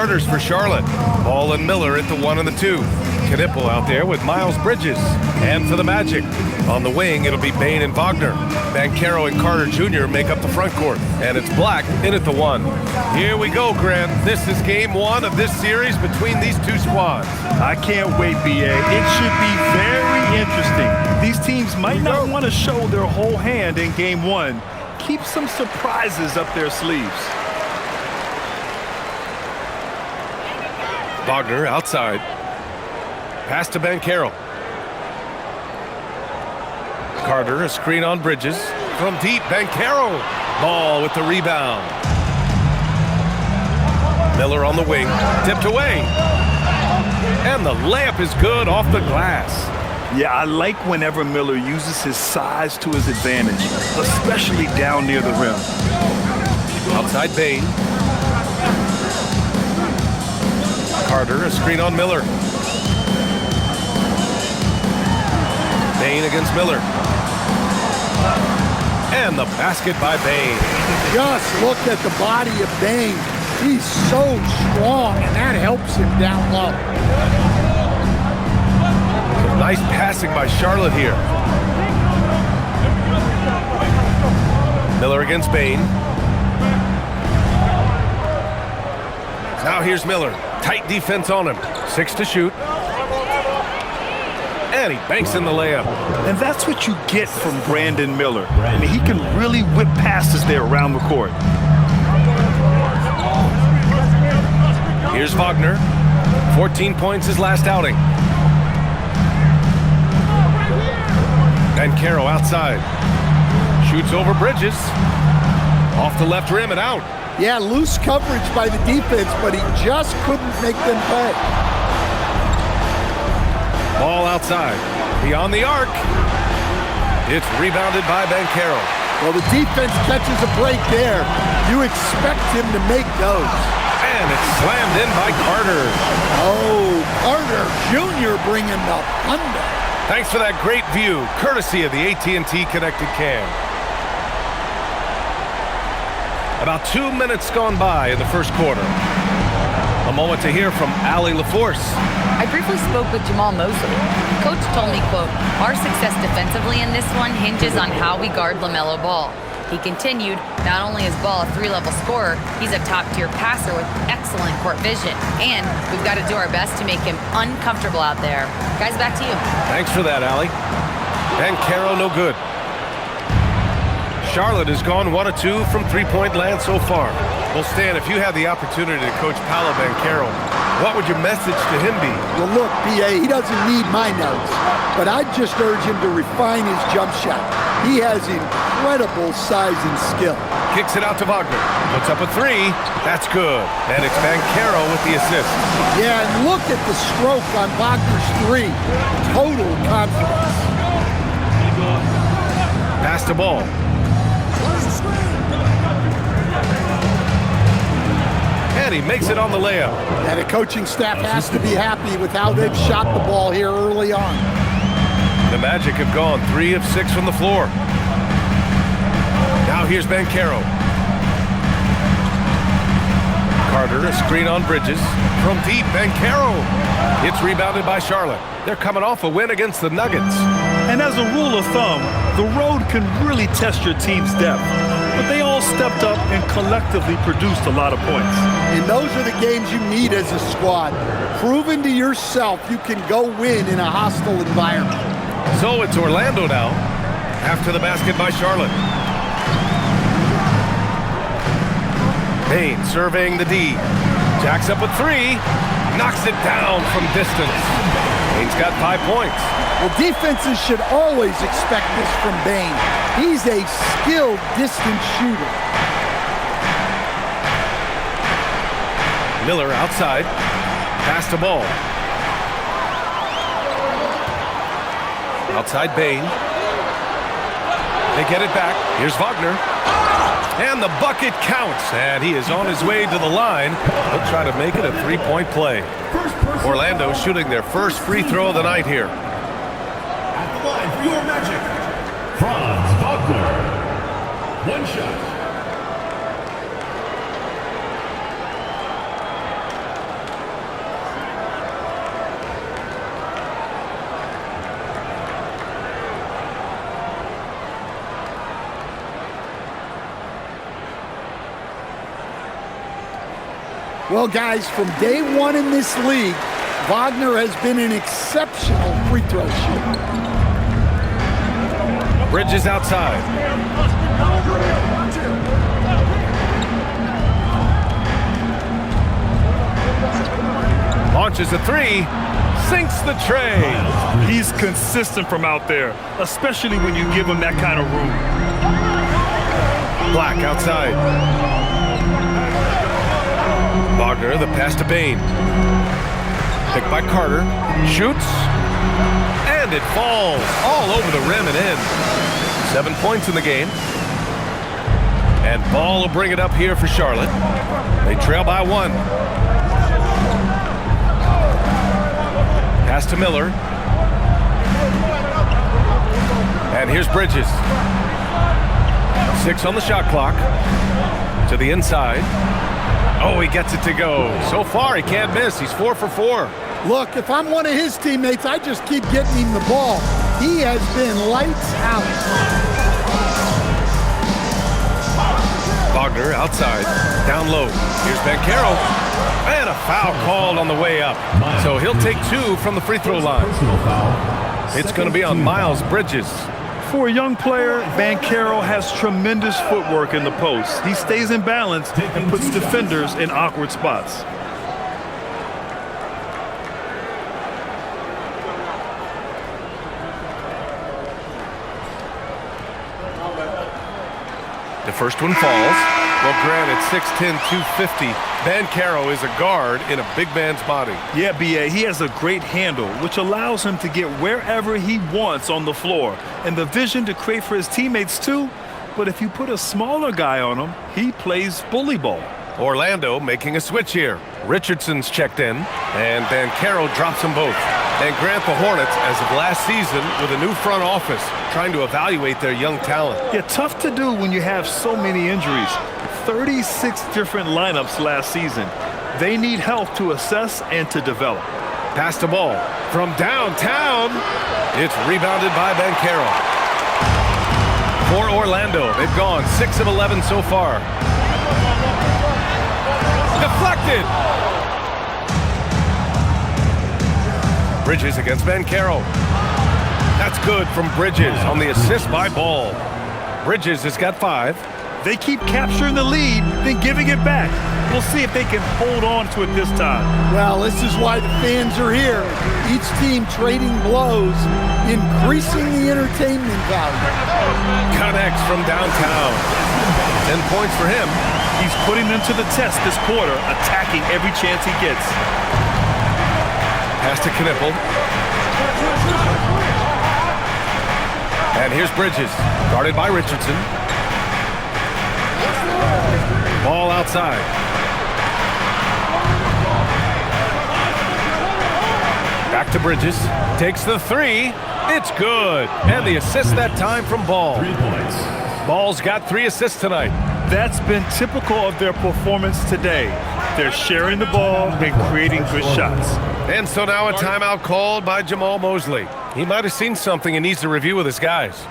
starters for Charlotte. Ball and Miller at the 1 and the 2. Knipple out there with Miles Bridges. And for the Magic, on the wing, it'll be Bane and Wagner. Banchero and Carter Jr. make up the front court. And it's Black in at the 1. Here we go, Grant. This is game 1 of this series between these two squads. I can't wait, BA. It should be very interesting. These teams might not want to show their whole hand in game 1. Keep some surprises up their sleeves. Wagner outside. Pass to Banchero. Carter, a screen on Bridges. From deep, Banchero. Ball with the rebound. Miller on the wing. Tipped away. And the layup is good off the glass. Yeah, I like whenever Miller uses his size to his advantage, especially down near the rim. Outside Bane. Carter, a screen on Miller. Bane against Miller. And the basket by Bane. Just look at the body of Bane. He's so strong, and that helps him down low. Nice passing by Charlotte here. Miller against Bane. Now here's Miller. Tight defense on him. 6 to shoot. And he banks in the layup. And that's what you get from Brandon Miller. I mean, he can really whip passes there around the court. Here's Wagner. 14 points his last outing. Banchero outside. Shoots over Bridges. Off the left rim and out. Yeah, loose coverage by the defense, but he just couldn't make them pay. Ball outside. Beyond the arc. It's rebounded by Banchero. Well, the defense catches a break there. You expect him to make those. And it's slammed in by Carter. Oh, Carter Jr. bringing the thunder. Thanks for that great view, courtesy of the AT&T Connected Cam. About 2 minutes gone by in the first quarter. A moment to hear from Allie LaForce. I briefly spoke with Jamal Mosley. Coach told me, quote, "Our success defensively in this one hinges on how we guard LaMelo Ball." He continued, not only is Ball a 3-level scorer, he's a top-tier passer with excellent court vision. And we've got to do our best to make him uncomfortable out there. Guys, back to you. Thanks for that, Allie. Banchero no good. Charlotte has gone 1 of 2 from three-point land so far. Well, Stan, if you had the opportunity to coach Paolo Banchero, what would your message to him be? Well, look, B.A., he doesn't need my notes, but I'd just urge him to refine his jump shot. He has incredible size and skill. Kicks it out to Wagner. Puts up a 3. That's good. And it's Banchero with the assist. Yeah, and look at the stroke on Wagner's 3. Total confidence. Pass the ball. And he makes it on the layup. And the coaching staff has to be happy with how they've shot the ball here early on. The Magic have gone 3 of 6 from the floor. Now here's Banchero. Carter, a screen on Bridges. From deep, Banchero. It's rebounded by Charlotte. They're coming off a win against the Nuggets. And as a rule of thumb, the road can really test your team's depth. But they all stepped up and collectively produced a lot of points. And those are the games you need as a squad. Proving to yourself you can go win in a hostile environment. So it's Orlando now, after the basket by Charlotte. Bane surveying the D. Jacks up a 3. Knocks it down from distance. Bane's got 5 points. Well, defenses should always expect this from Bane. He's a skilled distance shooter. Miller outside. Pass the ball. Outside Bane. They get it back. Here's Wagner. And the bucket counts. And he is on his way to the line. He'll try to make it a 3-point play. Orlando shooting their first free throw of the night here. At the line for your Magic, Franz Wagner. 1 shot. Well, guys, from day one in this league, Wagner has been an exceptional free throw shooter. Bridges outside. Launches a three. Sinks the tray. He's consistent from out there, especially when you give him that kind of room. Black outside. Wagner, the pass to Bain. Picked by Carter. Shoots. And it falls all over the rim and in. 7 points in the game. And Ball will bring it up here for Charlotte. They trail by 1. Pass to Miller. And here's Bridges. 6 on the shot clock. To the inside. Oh, he gets it to go. So far, he can't miss. He's 4 for 4. Look, if I'm one of his teammates, I just keep getting him the ball. He has been lights out. Wagner outside. Down low. Here's Banchero. And a foul called on the way up. So he'll take 2 from the free throw line. It's going to be on Miles Bridges. For a young player, Banchero has tremendous footwork in the post. He stays in balance and puts defenders in awkward spots. The first one falls. Well, granted, 6'10", 250. Banchero is a guard in a big man's body. Yeah, B.A., he has a great handle, which allows him to get wherever he wants on the floor. And the vision to create for his teammates, too. But if you put a smaller guy on him, he plays bully ball. Orlando making a switch here. Richardson's checked in, and Banchero drops them both. And grant the Hornets, as of last season, with a new front office, trying to evaluate their young talent. Yeah, tough to do when you have so many injuries. 36 different lineups last season. They need help to assess and to develop. Pass the ball from downtown. It's rebounded by Banchero. For Orlando, they've gone 6 of 11 so far. Deflected. Bridges against Banchero. That's good from Bridges on the assist by Ball. Bridges has got 5. They keep capturing the lead, then giving it back. We'll see if they can hold on to it this time. Well, this is why the fans are here. Each team trading blows, increasing the entertainment value. Connects from downtown. 10 points for him. He's putting them to the test this quarter, attacking every chance he gets. Pass to Knippel. And here's Bridges, guarded by Richardson. Ball outside. Back to Bridges. Takes the 3. It's good. And the assist that time from Ball. 3 points. Ball's got 3 assists tonight. That's been typical of their performance today. They're sharing the ball and creating good shots. And so now a timeout called by Jamal Mosley. He might have seen something and needs to review with his guys.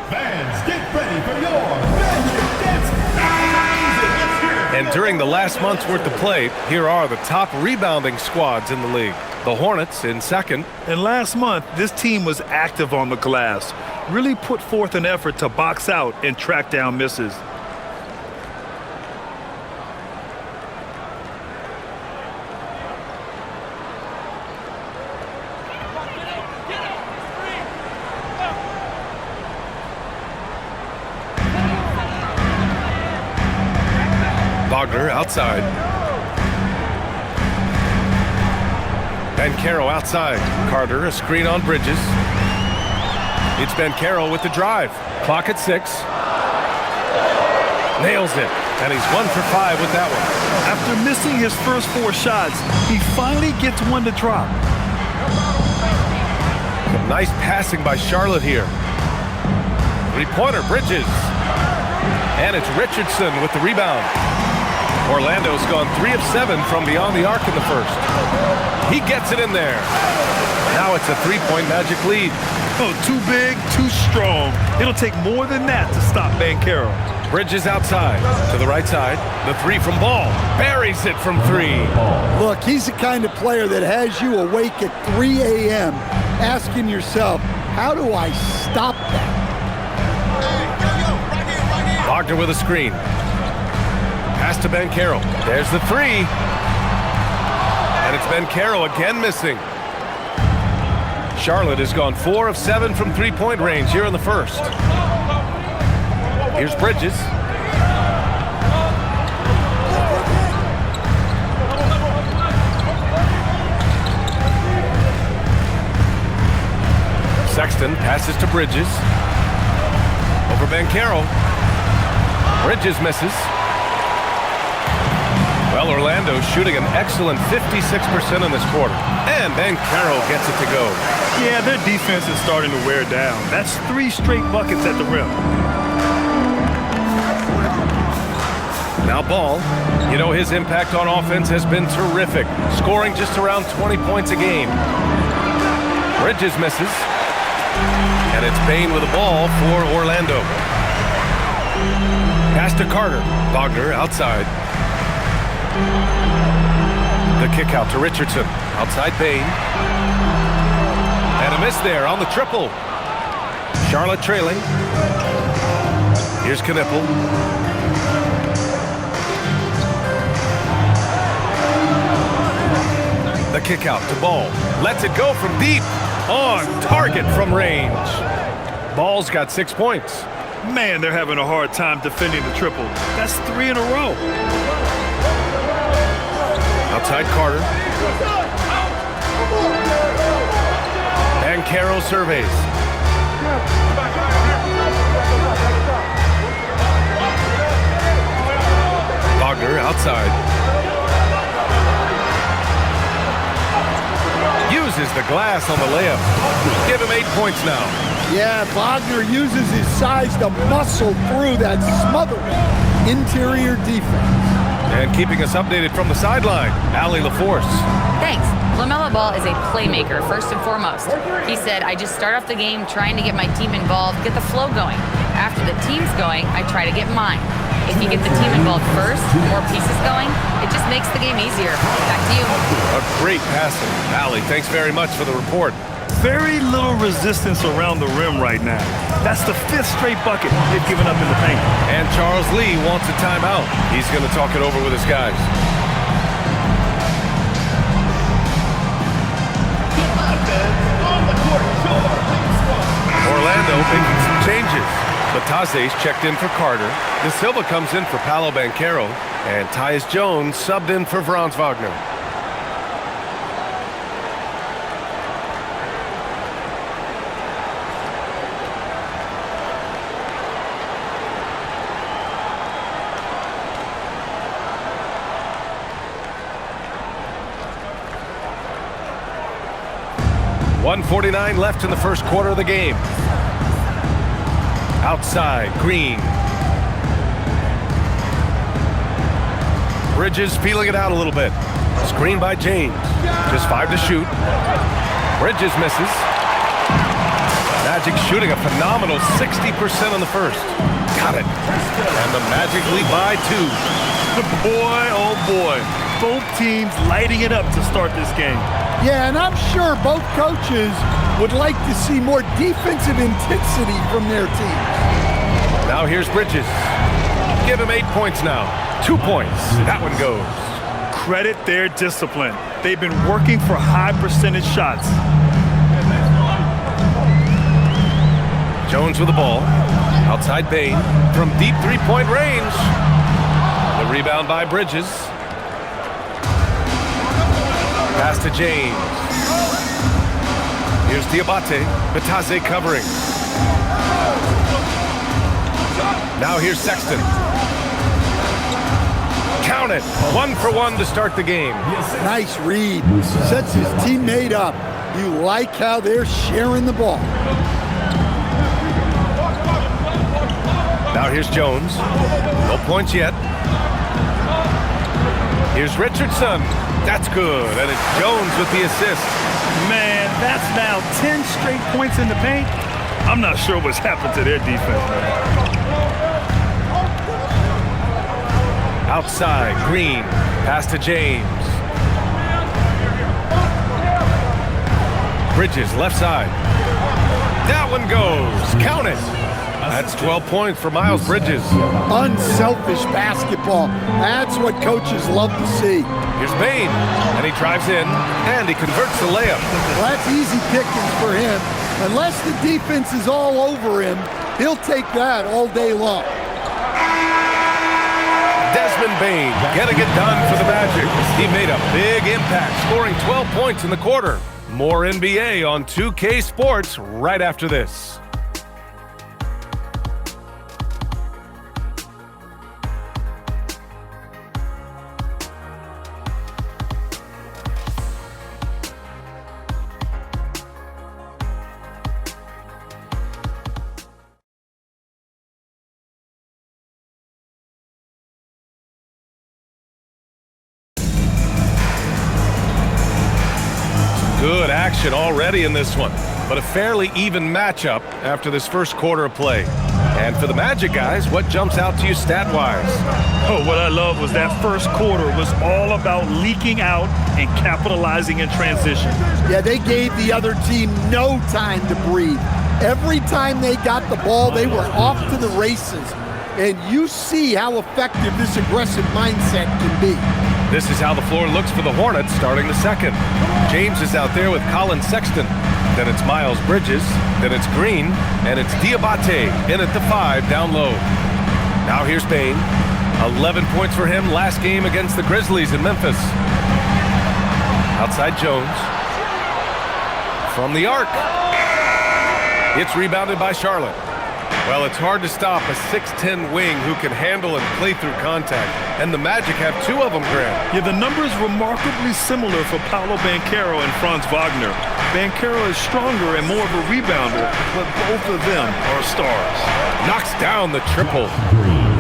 Fans, get ready for your Magic Dance. And during the last month's worth of play, here are the top rebounding squads in the league. The Hornets in second. And last month, this team was active on the glass, really put forth an effort to box out and track down misses. Wagner outside. Banchero outside. Carter, a screen on Bridges. It's Banchero with the drive. Clock at 6. Nails it. And he's 1 for 5 with that one. After missing his first 4 shots, he finally gets one to drop. Some nice passing by Charlotte here. 3-pointer, Bridges. And it's Richardson with the rebound. Orlando's gone 3 of 7 from beyond the arc in the first. He gets it in there. Now it's a 3-point Magic lead. Oh, too big, too strong. It'll take more than that to stop Banchero. Bridges outside to the right side. The 3 from Ball. Buries it from 3. Look, he's the kind of player that has you awake at 3 a.m. asking yourself, how do I stop that? Wagner with a screen. Pass to Banchero. There's the 3. And it's Banchero again missing. Charlotte has gone 4 of 7 from three-point range here in the first. Here's Bridges. Sexton passes to Bridges. Over Banchero. Bridges misses. Well, Orlando's shooting an excellent 56% in this quarter. And Banchero gets it to go. Yeah, their defense is starting to wear down. That's 3 straight buckets at the rim. Now Ball. You know, his impact on offense has been terrific, scoring just around 20 points a game. Bridges misses. And it's Bane with the ball for Orlando. Pass to Carter. Wagner outside. The kick out to Richardson. Outside Bane. And a miss there on the triple. Charlotte trailing. Here's Knippel. The kick out to Ball. Lets it go from deep. On target from range. Ball's got 6 points. Man, they're having a hard time defending the triple. That's 3 in a row. Outside Carter. Banchero surveys. Wagner outside. Uses the glass on the layup. Give him 8 points now. Yeah, Wagner uses his size to muscle through that smothering interior defense. And keeping us updated from the sideline, Allie LaForce. Thanks. LaMelo Ball is a playmaker, first and foremost. He said, I just start off the game trying to get my team involved, get the flow going. After the team's going, I try to get mine. If you get the team involved first, more pieces going, it just makes the game easier. Back to you. A great passing. Allie, thanks very much for the report. Very little resistance around the rim right now. That's the 5th straight bucket they've given up in the paint. And Charles Lee wants a timeout. He's going to talk it over with his guys. Orlando making some changes. Batase's checked in for Carter. De Silva comes in for Paolo Banchero. And Tyus Jones subbed in for Franz Wagner. .149 left in the first quarter of the game. Outside, Green. Bridges feeling it out a little bit. Screen by James. Just 5 to shoot. Bridges misses. Magic shooting a phenomenal 60% in the first. Got it. And the Magic lead by 2. Boy, oh boy. Both teams lighting it up to start this game. Yeah, and I'm sure both coaches would like to see more defensive intensity from their teams. Now here's Bridges. Give him 8 points now. 2 points. That one goes. Credit their discipline. They've been working for high percentage shots. Jones with the ball. Outside Bane. From deep three-point range. The rebound by Bridges. Pass to James. Here's Diabate. Batase covering. Now here's Sexton. Count it. 1 for 1 to start the game. Nice read. Sets his teammate up. You like how they're sharing the ball. Now here's Jones. No points yet. Here's Richardson. That's good. And it's Jones with the assist. Man, that's now 10 straight points in the paint. I'm not sure what's happened to their defense, man. Outside, Green. Pass to James. Bridges, left side. That one goes. Count it. That's 12 points for Miles Bridges. Unselfish basketball. That's what coaches love to see. Here's Bane, and he drives in, and he converts the layup. Well, that's easy pickings for him. Unless the defense is all over him, he'll take that all day long. Desmond Bane getting it done for the Magic. He made a big impact, scoring 12 points in the quarter. More NBA on 2K Sports right after this. Good action already in this one, but a fairly even matchup after this first quarter of play. And for the Magic guys, what jumps out to you stat-wise? Oh, what I love was that first quarter was all about leaking out and capitalizing in transition. Yeah, they gave the other team no time to breathe. Every time they got the ball, they were off to the races. And you see how effective this aggressive mindset can be. This is how the floor looks for the Hornets starting the second. James is out there with Colin Sexton. Then it's Miles Bridges. Then it's Green. And it's Diabate in at the 5 down low. Now here's Bane. 11 points for him last game against the Grizzlies in Memphis. Outside Jones. From the arc. It's rebounded by Charlotte. Well, it's hard to stop a 6'10" wing who can handle and play through contact. And the Magic have 2 of them, Grant. Yeah, the numbers remarkably similar for Paolo Banchero and Franz Wagner. Banchero is stronger and more of a rebounder, but both of them are stars. Knocks down the triple.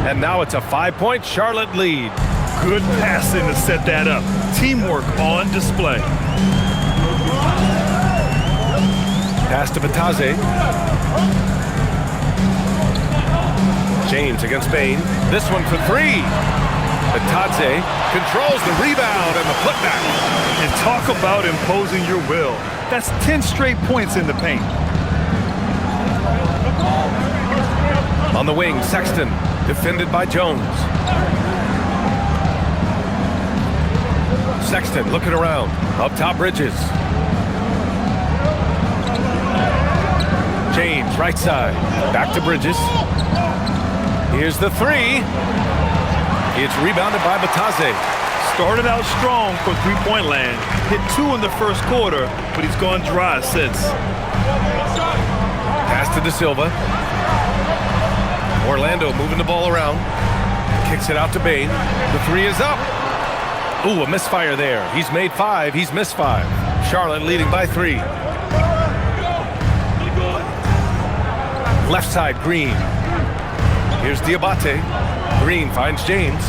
And now it's a 5-point Charlotte lead. Good passing to set that up. Teamwork on display. Pass to Batadze. James against Bane. This one for 3. Batadze controls the rebound and the putback. And talk about imposing your will. That's 10 straight points in the paint. On the wing, Sexton, defended by Jones. Sexton looking around. Up top, Bridges. James, right side. Back to Bridges. Here's the 3. It's rebounded by Batadze. Started out strong for three-point land. Hit 2 in the first quarter, but he's gone dry since. Pass to De Silva. Orlando moving the ball around. Kicks it out to Bane. The 3 is up. Ooh, a misfire there. He's made 5. He's missed 5. Charlotte leading by 3. Left side, Green. Here's Diabate. Green finds James.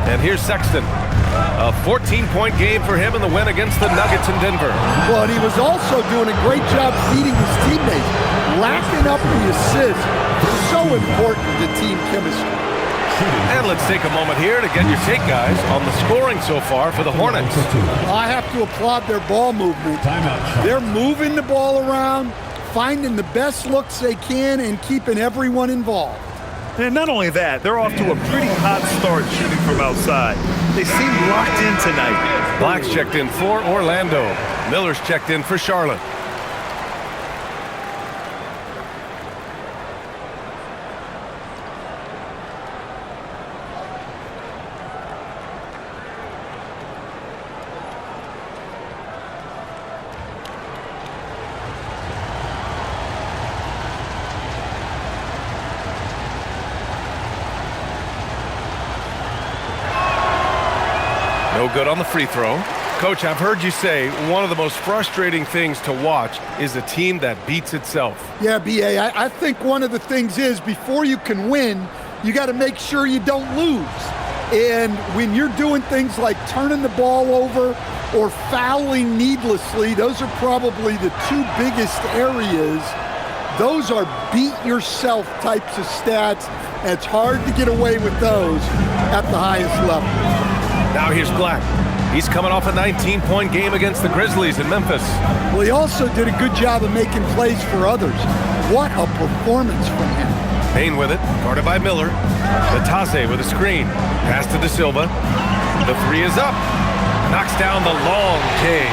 And here's Sexton. A 14-point game for him in the win against the Nuggets in Denver. Well, and he was also doing a great job feeding his teammates. Racking up the assists is so important to team chemistry. And let's take a moment here to get your take, guys, on the scoring so far for the Hornets. I have to applaud their ball movement. They're moving the ball around, finding the best looks they can, and keeping everyone involved. And not only that, they're off to a pretty hot start shooting from outside. They seem locked in tonight. Black's checked in for Orlando. Miller's checked in for Charlotte. No good on the free throw. Coach, I've heard you say one of the most frustrating things to watch is a team that beats itself. Yeah, B.A., I think one of the things is before you can win, you got to make sure you don't lose. And when you're doing things like turning the ball over or fouling needlessly, those are probably the two biggest areas. Those are beat-yourself types of stats, and it's hard to get away with those at the highest level. Now here's Black. He's coming off a 19-point game against the Grizzlies in Memphis. Well, he also did a good job of making plays for others. What a performance from him. Payne with it, guarded by Miller. Latase with a screen. Pass to De Silva. The three is up. Knocks down the long K.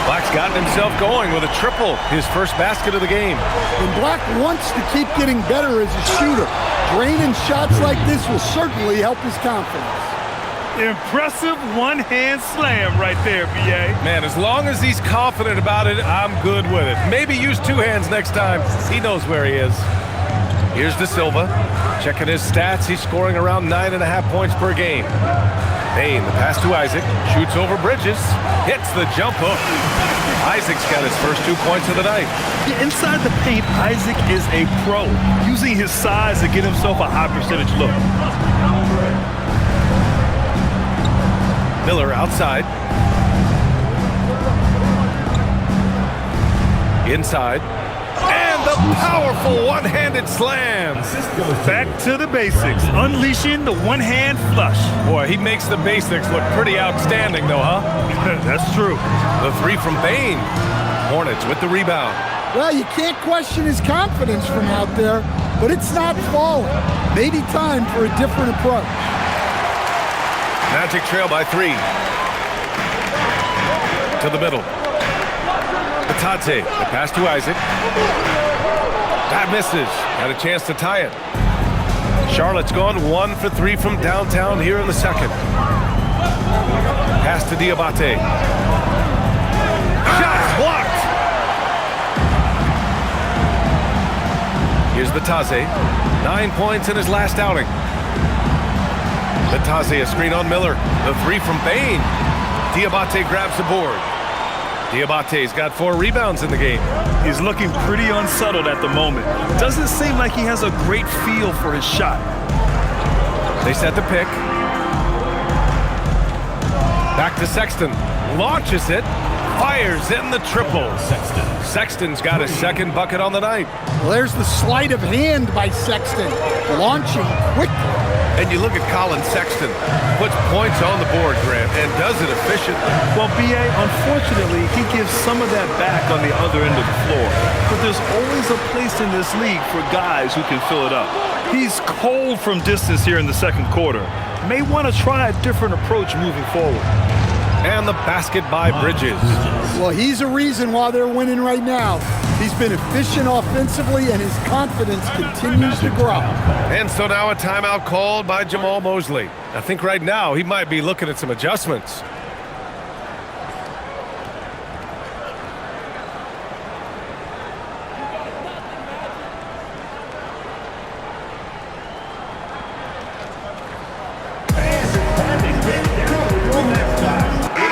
Black's gotten himself going with a triple, his first basket of the game. And Black wants to keep getting better as a shooter. Draining shots like this will certainly help his confidence. Impressive one-hand slam right there, B.A. Man, as long as he's confident about it, I'm good with it. Maybe use two hands next time. He knows where he is. Here's De Silva. Checking his stats, he's scoring around 9.5 points per game. Payne, the pass to Isaac. Shoots over Bridges. Hits the jump hook. Isaac's got his first 2 points of the night. Inside the paint, Isaac is a pro, using his size to get himself a high percentage look. Miller outside. Inside. And the powerful one-handed slam. Back to the basics, unleashing the one-hand flush. Boy, he makes the basics look pretty outstanding, though, huh? That's true. The three from Payne. Hornets with the rebound. Well, you can't question his confidence from out there, but it's not falling. Maybe time for a different approach. Magic trail by 3. To the middle. Tate, the pass to Isaac. That misses. Had a chance to tie it. Charlotte's gone 1 for 3 from downtown here in the second. Pass to Diabate. Shot blocked. Here's Tate. 9 points in his last outing. Tate, a screen on Miller. The three from Payne. Diabate grabs the board. Diabate's got 4 rebounds in the game. He's looking pretty unsettled at the moment. Doesn't seem like he has a great feel for his shot. They set the pick. Back to Sexton. Launches it. Fires in the triple. Sexton's got his second bucket on the night. Well, there's the sleight of hand by Sexton. Launching quickly. And you look at Colin Sexton. Puts points on the board, Grant, and does it efficiently. Well, B.A., unfortunately, he gives some of that back on the other end of the floor. But there's always a place in this league for guys who can fill it up. He's cold from distance here in the second quarter. May want to try a different approach moving forward. And the basket by Bridges. Well, he's a reason why they're winning right now. He's been efficient offensively, and his confidence continues to grow. And so now a timeout called by Jamal Mosley. I think right now he might be looking at some adjustments.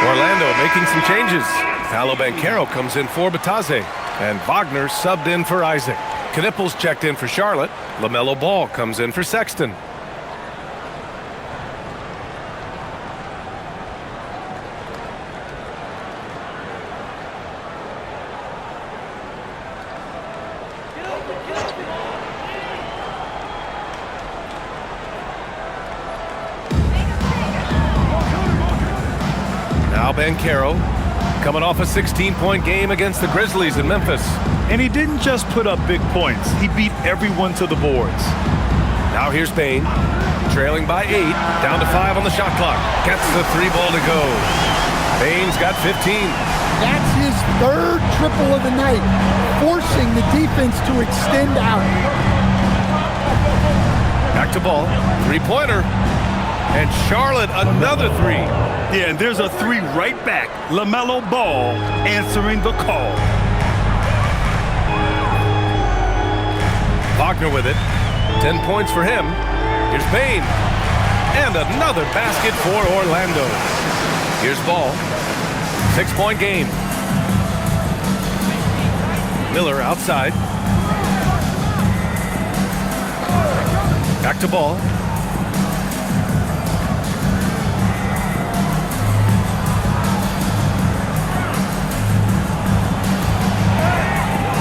Orlando making some changes. Paolo Banchero comes in for Batase, and Wagner subbed in for Isaac. Knipples checked in for Charlotte. LaMelo Ball comes in for Sexton. Now Banchero, coming off a 16-point game against the Grizzlies in Memphis. And he didn't just put up big points. He beat everyone to the boards. Now here's Payne, trailing by 8, down to 5 on the shot clock. Gets the 3 ball to go. Payne's got 15. That's his third triple of the night, forcing the defense to extend out. Back to Ball, 3-pointer. And Charlotte, another 3. Yeah, and there's a 3 right back. LaMelo Ball answering the call. Wagner with it. 10 points for him. Here's Payne. And another basket for Orlando. Here's Ball. 6-point game. Miller outside. Back to ball.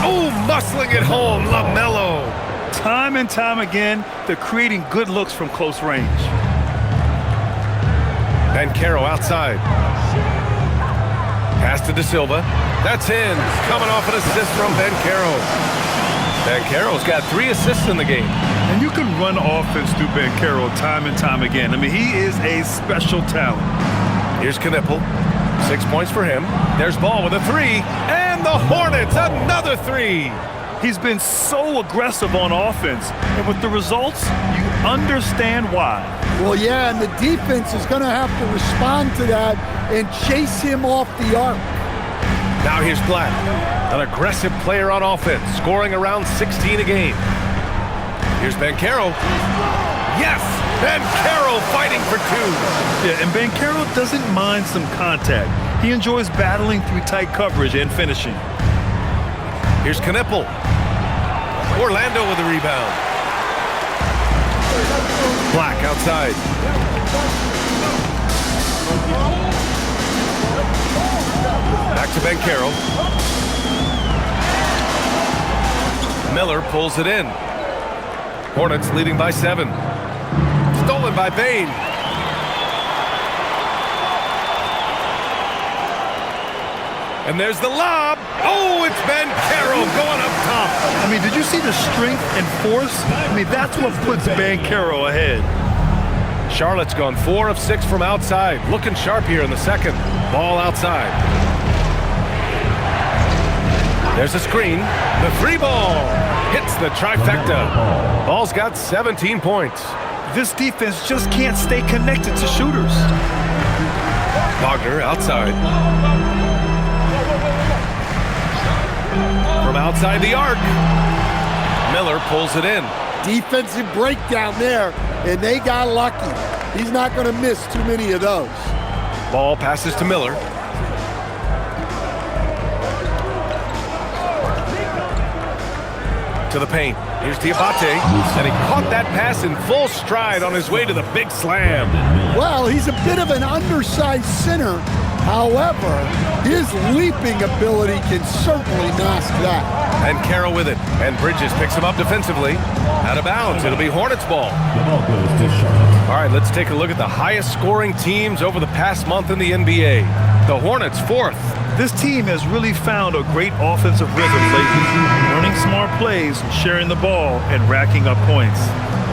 Oh, muscling it home, LaMelo. Time and time again, they're creating good looks from close range. Banchero outside. Pass to De Silva. That's in. Coming off an assist from Banchero. Banchero's got 3 assists in the game. And you can run offense through Banchero time and time again. I mean, he is a special talent. Here's Knipple. 6 points for him. There's Ball with a 3. And the Hornets, another 3. He's been so aggressive on offense. And with the results, you understand why. Well, yeah, and the defense is going to have to respond to that and chase him off the arc. Now here's Black, an aggressive player on offense, scoring around 16 a game. Here's Banchero. Yes, Banchero fighting for 2. Yeah, and Banchero doesn't mind some contact. He enjoys battling through tight coverage and finishing. Here's Knipple. Orlando with a rebound. Black outside. Back to Banchero. Miller pulls it in. Hornets leading by 7. Stolen by Bane. And there's the lob. Oh, it's Banchero going up top. I mean, did you see the strength and force? I mean, that's what puts Banchero ahead. Charlotte's gone 4 of 6 from outside. Looking sharp here in the second. Ball outside. There's a screen. The 3 ball hits the trifecta. Ball's got 17 points. This defense just can't stay connected to shooters. Wagner outside. From outside the arc. Miller pulls it in. Defensive breakdown there, and they got lucky. He's not going to miss too many of those. Ball passes to Miller. To the paint. Here's Diabate, and he caught that pass in full stride on his way to the big slam. Well, he's a bit of an undersized center. However, his leaping ability can certainly mask that. And Carroll with it. And Bridges picks him up defensively. Out of bounds. It'll be Hornets ball. All right, let's take a look at the highest scoring teams over the past month in the NBA. The Hornets 4th. This team has really found a great offensive rhythm lately, running smart plays, sharing the ball, and racking up points.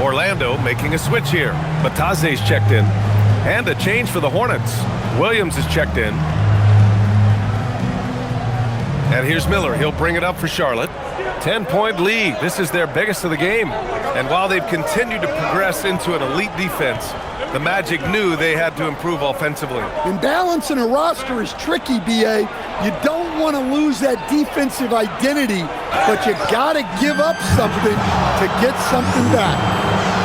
Orlando making a switch here. Bataze's checked in. And a change for the Hornets. Williams is checked in. And here's Miller. He'll bring it up for Charlotte. 10-point lead. This is their biggest of the game. And while they've continued to progress into an elite defense, the Magic knew they had to improve offensively. And balancing a roster is tricky, B.A. You don't want to lose that defensive identity, but you got to give up something to get something back.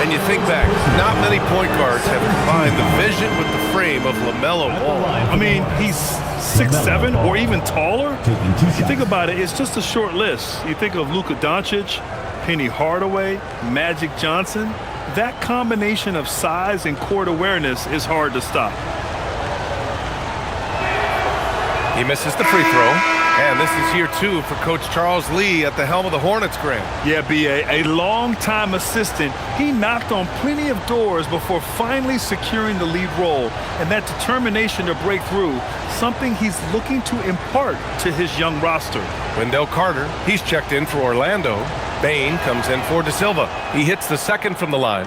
And you think back, not many point guards have combined the vision with the frame of LaMelo Ball. I mean, he's 6'7" or even taller. You think about it, it's just a short list. You think of Luka Doncic, Penny Hardaway, Magic Johnson. That combination of size and court awareness is hard to stop. He misses the free throw. And this is year 2 for Coach Charles Lee at the helm of the Hornets, Grant. Yeah, B.A., a long-time assistant. He knocked on plenty of doors before finally securing the lead role. And that determination to break through, something he's looking to impart to his young roster. Wendell Carter, he's checked in for Orlando. Bane comes in for De Silva. He hits the second from the line.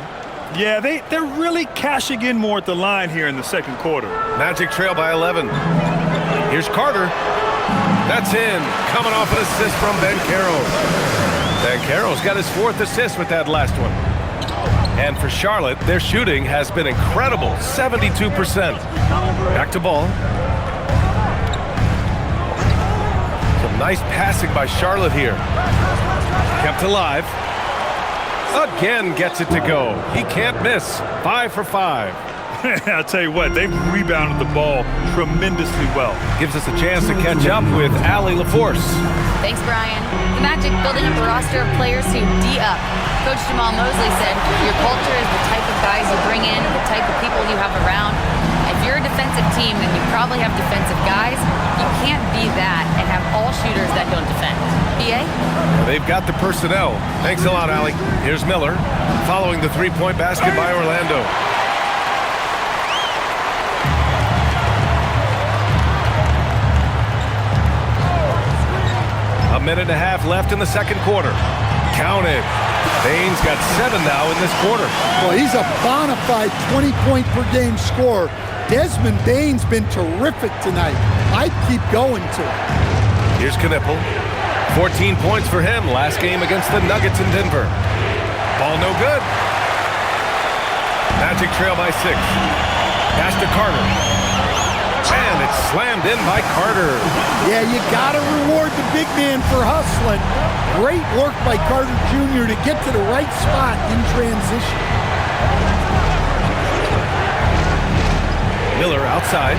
Yeah, they're really cashing in more at the line here in the second quarter. Magic trail by 11. Here's Carter. That's in. Coming off an assist from Banchero. Banchero's got his 4th assist with that last one. And for Charlotte, their shooting has been incredible, 72%. Back to Ball. Some nice passing by Charlotte here. Kept alive. Again gets it to go. He can't miss. 5 for 5. I'll tell you what, they've rebounded the ball tremendously well. Gives us a chance to catch up with Allie LaForce. Thanks, Brian. The Magic building up a roster of players who D up. Coach Jamal Mosley said, your culture is the type of guys you bring in, the type of people you have around. If you're a defensive team, then you probably have defensive guys. You can't be that and have all shooters that don't defend. PA? They've got the personnel. Thanks a lot, Allie. Here's Miller, following the three-point basket by Orlando. A minute and a half left in the second quarter. Counted. Baines got 7 now in this quarter. Well, he's a bona fide 20-point-per-game scorer. Desmond Bane's been terrific tonight. I'd keep going to it. Here's Knippel. 14 points for him last game against the Nuggets in Denver. Ball no good. Magic trail by 6. Pass to Carter. And it's slammed in by Carter. Yeah, you got to reward the big man for hustling. Great work by Carter Jr. to get to the right spot in transition. Miller outside.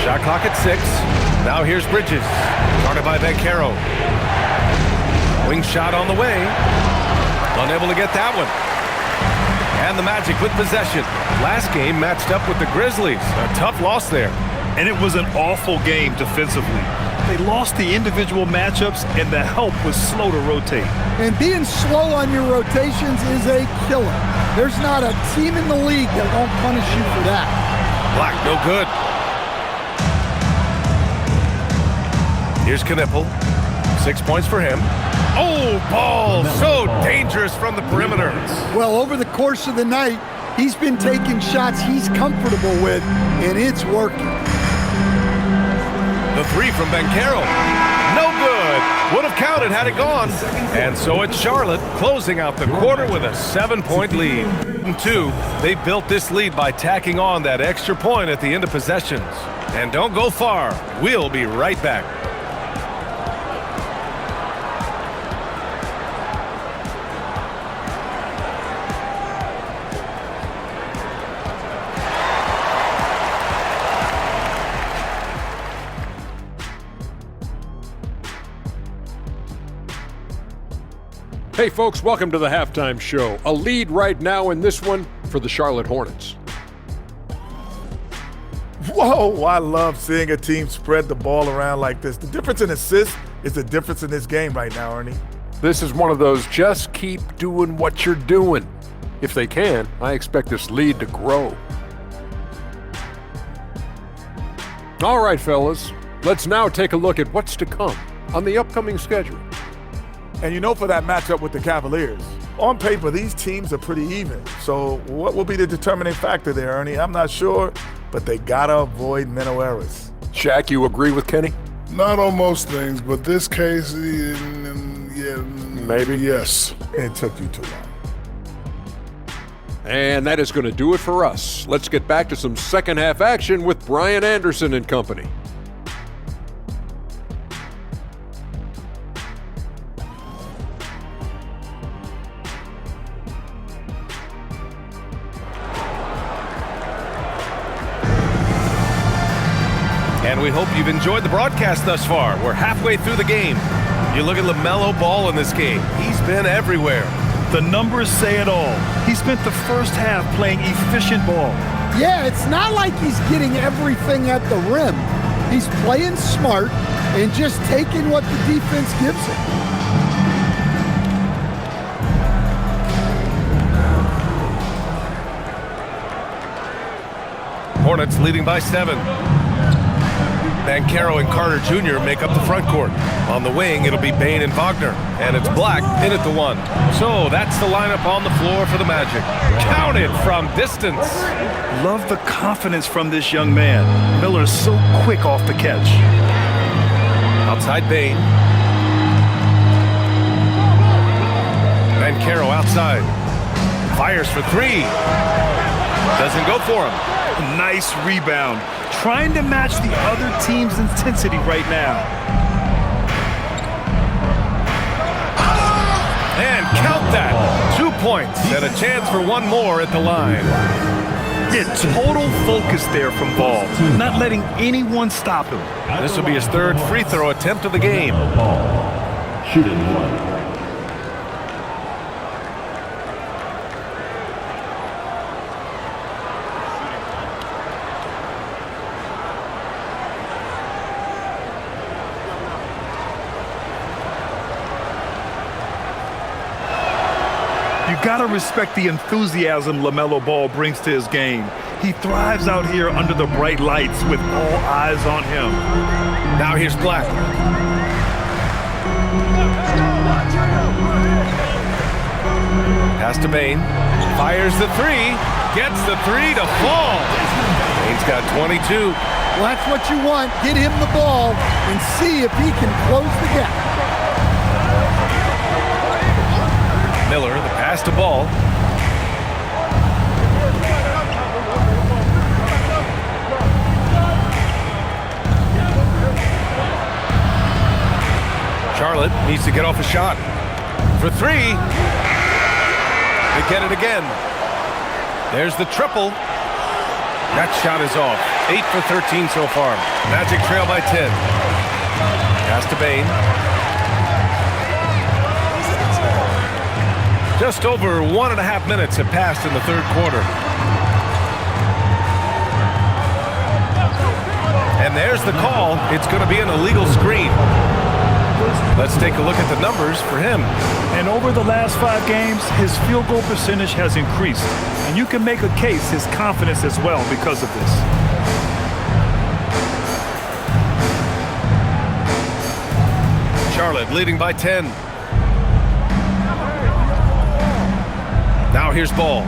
Shot clock at 6. Now here's Bridges. Guarded by Banchero. Wing shot on the way. Unable to get that one. And the Magic with possession. Last game matched up with the Grizzlies. A tough loss there. And it was an awful game defensively. They lost the individual matchups, and the help was slow to rotate. And being slow on your rotations is a killer. There's not a team in the league that won't punish you for that. Black, no good. Here's Knippel. 6 points for him. Oh, ball so dangerous from the perimeter. Well, over the course of the night, he's been taking shots he's comfortable with, and it's working. The 3 from Banchero. No good. Would have counted had it gone. And so it's Charlotte closing out the quarter with a 7-point lead. 2, they built this lead by tacking on that extra point at the end of possessions. And don't go far. We'll be right back. Hey folks, welcome to the halftime show. A lead right now in this one for the Charlotte Hornets. Whoa, I love seeing a team spread the ball around like this. The difference in assists is the difference in this game right now, Ernie. This is one of those just keep doing what you're doing. If they can, I expect this lead to grow. All right, fellas, let's now take a look at what's to come on the upcoming schedule. And you know, for that matchup with the Cavaliers, on paper, these teams are pretty even. So what will be the determining factor there, Ernie? I'm not sure, but they gotta avoid mental errors. Shaq, you agree with Kenny? Not on most things, but this case, yeah, maybe. Yes. It took you too long. And that is going to do it for us. Let's get back to some second half action with Brian Anderson and company. And we hope you've enjoyed the broadcast thus far. We're halfway through the game. You look at LaMelo Ball in this game. He's been everywhere. The numbers say it all. He spent the first half playing efficient ball. Yeah, it's not like he's getting everything at the rim. He's playing smart and just taking what the defense gives him. Hornets leading by 7. Banchero and Carter Jr. make up the front court. On the wing, it'll be Bane and Wagner. And it's Black in at the 1. So that's the lineup on the floor for the Magic. Counted from distance. Love the confidence from this young man. Miller's so quick off the catch. Outside Bane. Banchero outside. Fires for 3. Doesn't go for him. Nice rebound. Trying to match the other team's intensity right now. And count that. 2 points and a chance for one more at the line. Yeah, total focus there from Ball, not letting anyone stop him. This will be his third free throw attempt of the game. Shooting one. You gotta respect the enthusiasm LaMelo Ball brings to his game. He thrives out here under the bright lights with all eyes on him. Now here's Black. Pass to Bane. Fires the three. Gets the three to fall. Bane's got 22. Well, that's what you want. Get him the ball and see if he can close the gap. Miller, the pass to Ball. Charlotte needs to get off a shot. For three. They get it again. There's the triple. That shot is off. 8 for 13 so far. Magic trail by 10. Pass to Bane. Just over 1.5 minutes have passed in the third quarter. And there's the call. It's going to be an illegal screen. Let's take a look at the numbers for him. And over the last 5 games, his field goal percentage has increased. And you can make a case his confidence as well because of this. Charlotte leading by 10. Now here's Ball.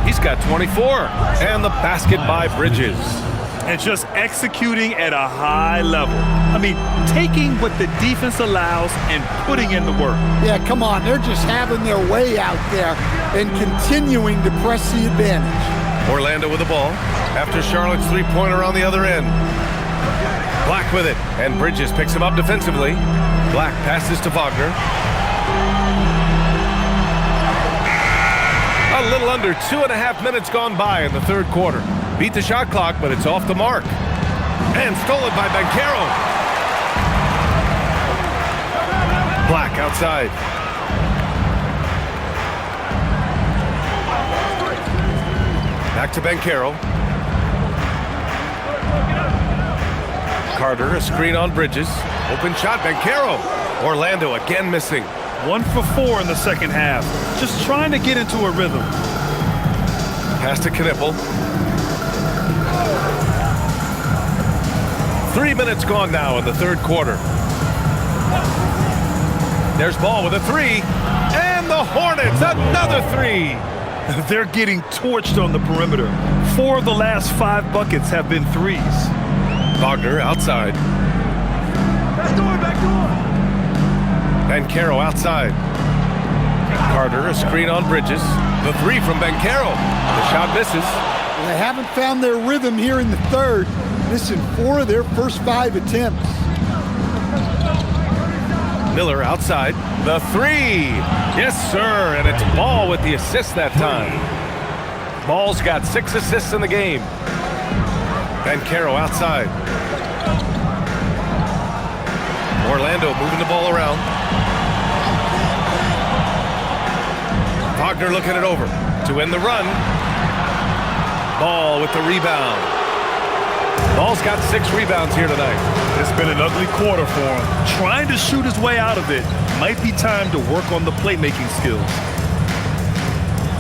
He's got 24. And the basket by Bridges. And just executing at a high level. I mean, taking what the defense allows and putting in the work. Yeah, come on. They're just having their way out there and continuing to press the advantage. Orlando with the ball after Charlotte's three-pointer on the other end. Black with it, and Bridges picks him up defensively. Black passes to Wagner. A little under 2.5 minutes gone by in the third quarter. Beat the shot clock, but it's off the mark. And stolen by Banchero. Black outside. Back to Banchero. Carter, a screen on Bridges. Open shot, Banchero. Orlando again missing. 1 for 4 in the second half. Just trying to get into a rhythm. Pass to Knipple. 3 minutes gone now in the third quarter. There's Ball with a three. And the Hornets, another three. They're getting torched on the perimeter. 4 of the last 5 buckets have been threes. Wagner outside. Banchero outside. Carter, a screen on Bridges. The three from Banchero. The shot misses. Well, they haven't found their rhythm here in the third. Missing 4 of their first 5 attempts. Miller outside. The three. Yes, sir. And it's Ball with the assist that time. Ball's got 6 assists in the game. Banchero outside. Orlando moving the ball around. Wagner looking it over to end the run. Ball with the rebound. Ball's got 6 rebounds here tonight. It's been an ugly quarter for him. Trying to shoot his way out of it. Might be time to work on the playmaking skills.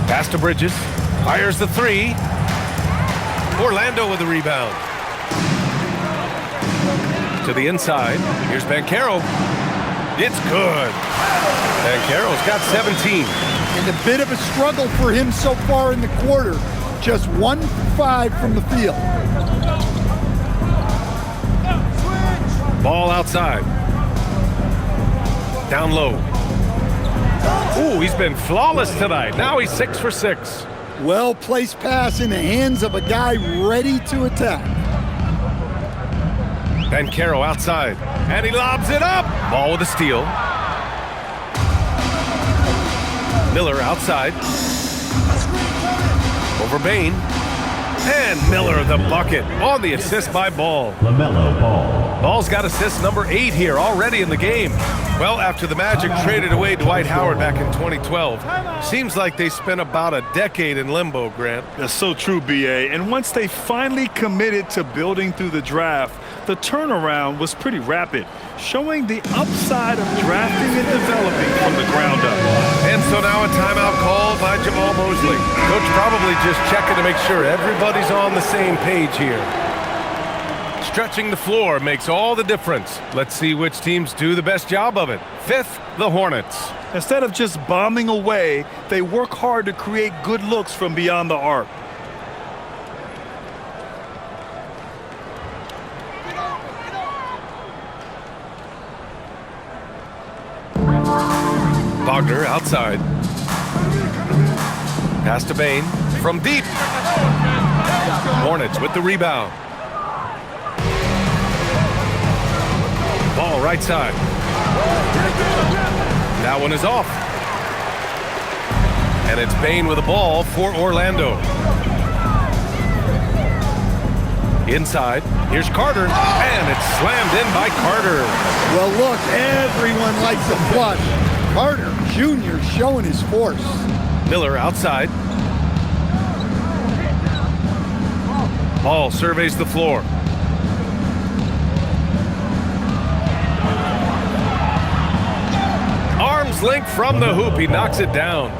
Pass to Bridges. Fires the three. Orlando with the rebound. To the inside. Here's Banchero. It's good. Banchero's got 17. And a bit of a struggle for him so far in the quarter. Just 1 for 5 from the field. Ball outside. Down low. Ooh, he's been flawless tonight. Now he's 6 for 6. Well-placed pass in the hands of a guy ready to attack. Banchero outside. And he lobs it up. Ball with a steal. Miller outside. Over Bane. And Miller the bucket on the assist by Ball. LaMelo Ball. Ball's got assist number 8 here already in the game. Well, after the Magic traded away Dwight Howard back in 2012, seems like they spent about a decade in limbo, Grant. That's so true, B.A. And once they finally committed to building through the draft, the turnaround was pretty rapid, showing the upside of drafting and developing from the ground up. And so now a timeout called by Jamal Mosley. Coach probably just checking to make sure everybody's on the same page here. Stretching the floor makes all the difference. Let's see which teams do the best job of it. 5th, the Hornets. Instead of just bombing away, they work hard to create good looks from beyond the arc. Wagner outside. Pass to Bane from deep. Hornets with the rebound. Ball right side. That one is off. And it's Bane with the ball for Orlando. Inside. Here's Carter. And it's slammed in by Carter. Well, look, everyone likes a flush. Carter Jr. showing his force. Miller outside. Ball surveys the floor. Arms length from the hoop. He knocks it down.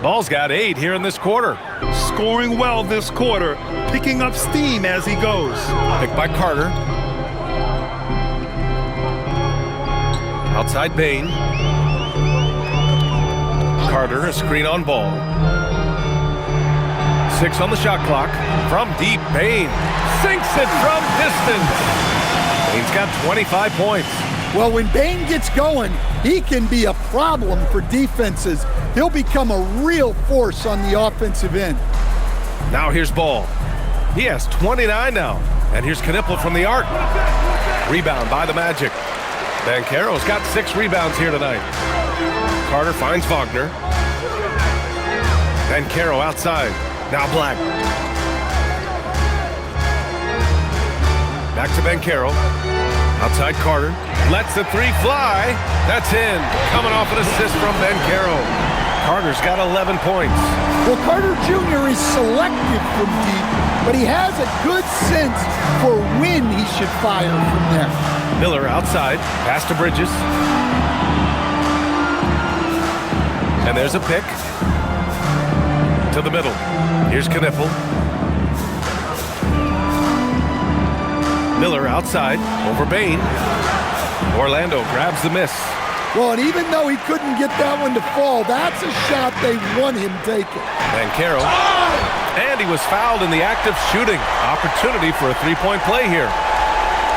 Ball's got 8 here in this quarter. Scoring well this quarter, picking up steam as he goes. Picked by Carter. Outside Bane. Carter, a screen on Ball. 6 on the shot clock. From deep, Bane sinks it from distance. Bane's got 25 points. Well, when Bane gets going, he can be a problem for defenses. He'll become a real force on the offensive end. Now here's Ball. He has 29 now. And here's Knipple from the arc. Rebound by the Magic. Banchero's got 6 rebounds here tonight. Carter finds Wagner. Banchero outside. Now Black. Back to Banchero. Outside Carter. Lets the 3 fly. That's in. Coming off an assist from Banchero. Carter's got 11 points. Well, Carter Jr. is selective from deep, but he has a good sense for when he should fire from there. Miller outside. Pass to Bridges. And there's a pick. To the middle. Here's Knipple. Miller outside. Over Bane. Orlando grabs the miss. Well, and even though he couldn't get that one to fall, that's a shot they want him taking. Banchero. And he was fouled in the act of shooting. Opportunity for a 3-point play here.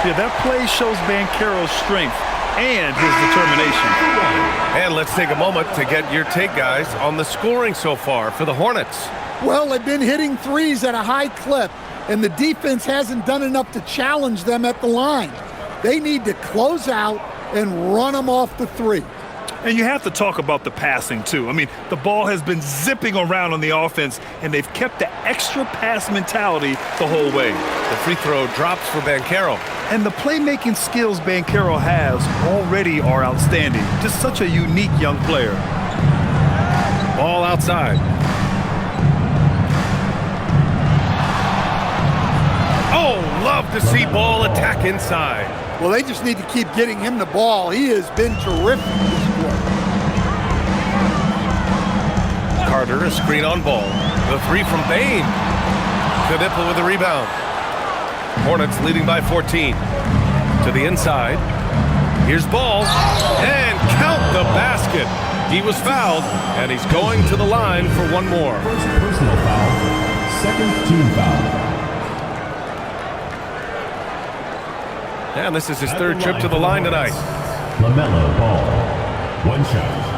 Yeah, that play shows Banchero's strength and his determination. And let's take a moment to get your take, guys, on the scoring so far for the Hornets. Well, they've been hitting threes at a high clip, and the defense hasn't done enough to challenge them at the line. They need to close out and run them off the 3. And you have to talk about the passing, too. I mean, the ball has been zipping around on the offense, and they've kept the extra pass mentality the whole way. The free throw drops for Banchero. And the playmaking skills Banchero has already are outstanding. Just such a unique young player. Ball outside. Oh, love to see Ball attack inside. Well, they just need to keep getting him the ball. He has been terrific this quarter. Carter, a screen on Ball. The 3 from Bane. Knipple with the rebound. Hornets leading by 14. To the inside. Here's Ball. And count the basket. He was fouled, and he's going to the line for one more. First personal foul. Second team foul. And this is his 3rd trip to the line tonight. LaMelo Ball. 1 shot.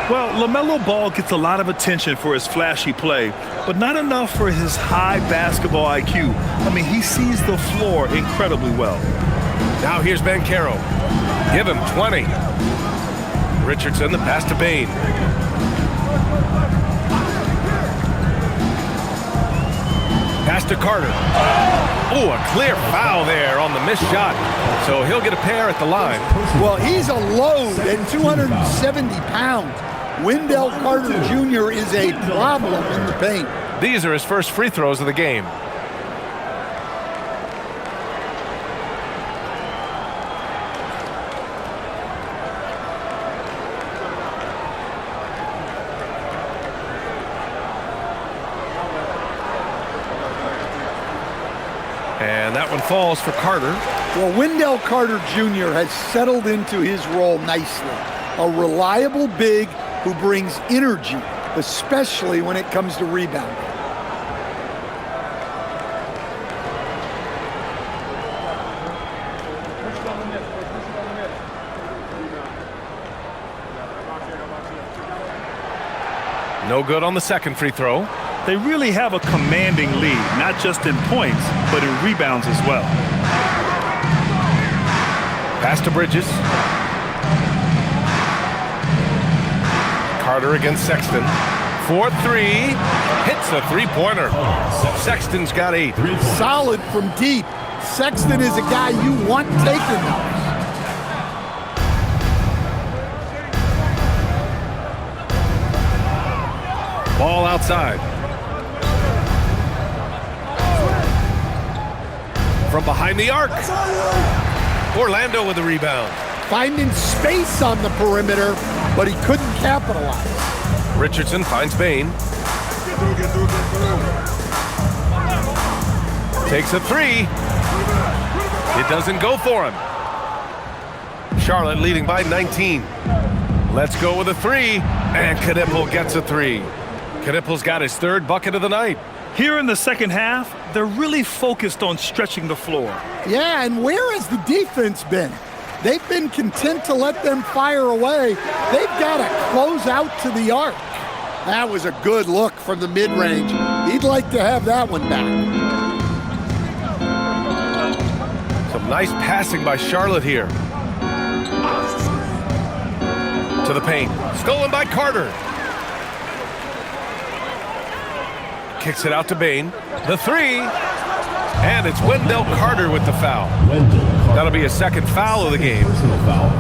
Well, LaMelo Ball gets a lot of attention for his flashy play, but not enough for his high basketball IQ. I mean, he sees the floor incredibly well. Now here's Banchero. Give him 20. Richardson, the pass to Bane. Pass to Carter. Oh, a clear foul there on the missed shot. So he'll get a pair at the line. Well, he's a load at 270 pounds. Wendell Carter Jr. is a problem in the paint. These are his first free throws of the game. And that one falls for Carter. Well, Wendell Carter Jr. has settled into his role nicely. A reliable big who brings energy, especially when it comes to rebounding. No good on the second free throw. They really have a commanding lead, not just in points, but in rebounds as well. Pass to Bridges. Carter against Sexton. 4-3. Hits a three-pointer. Sexton's got 8. Solid from deep. Sexton is a guy you want taking those. Ball outside. From behind the arc. Orlando with the rebound. Finding space on the perimeter, but he couldn't capitalize. Richardson finds Bane. Takes a 3. It doesn't go for him. Charlotte leading by 19. Let's go with a 3. And Knipple gets a 3. Knipple's got his third bucket of the night. Here in the second half, they're really focused on stretching the floor. Yeah, and where has the defense been? They've been content to let them fire away. They've got to close out to the arc. That was a good look from the mid-range. He'd like to have that one back. Some nice passing by Charlotte here. To the paint. Stolen by Carter. Kicks it out to Bane. The 3. And it's Wendell Carter with the foul. That'll be a second foul of the game. Personal foul.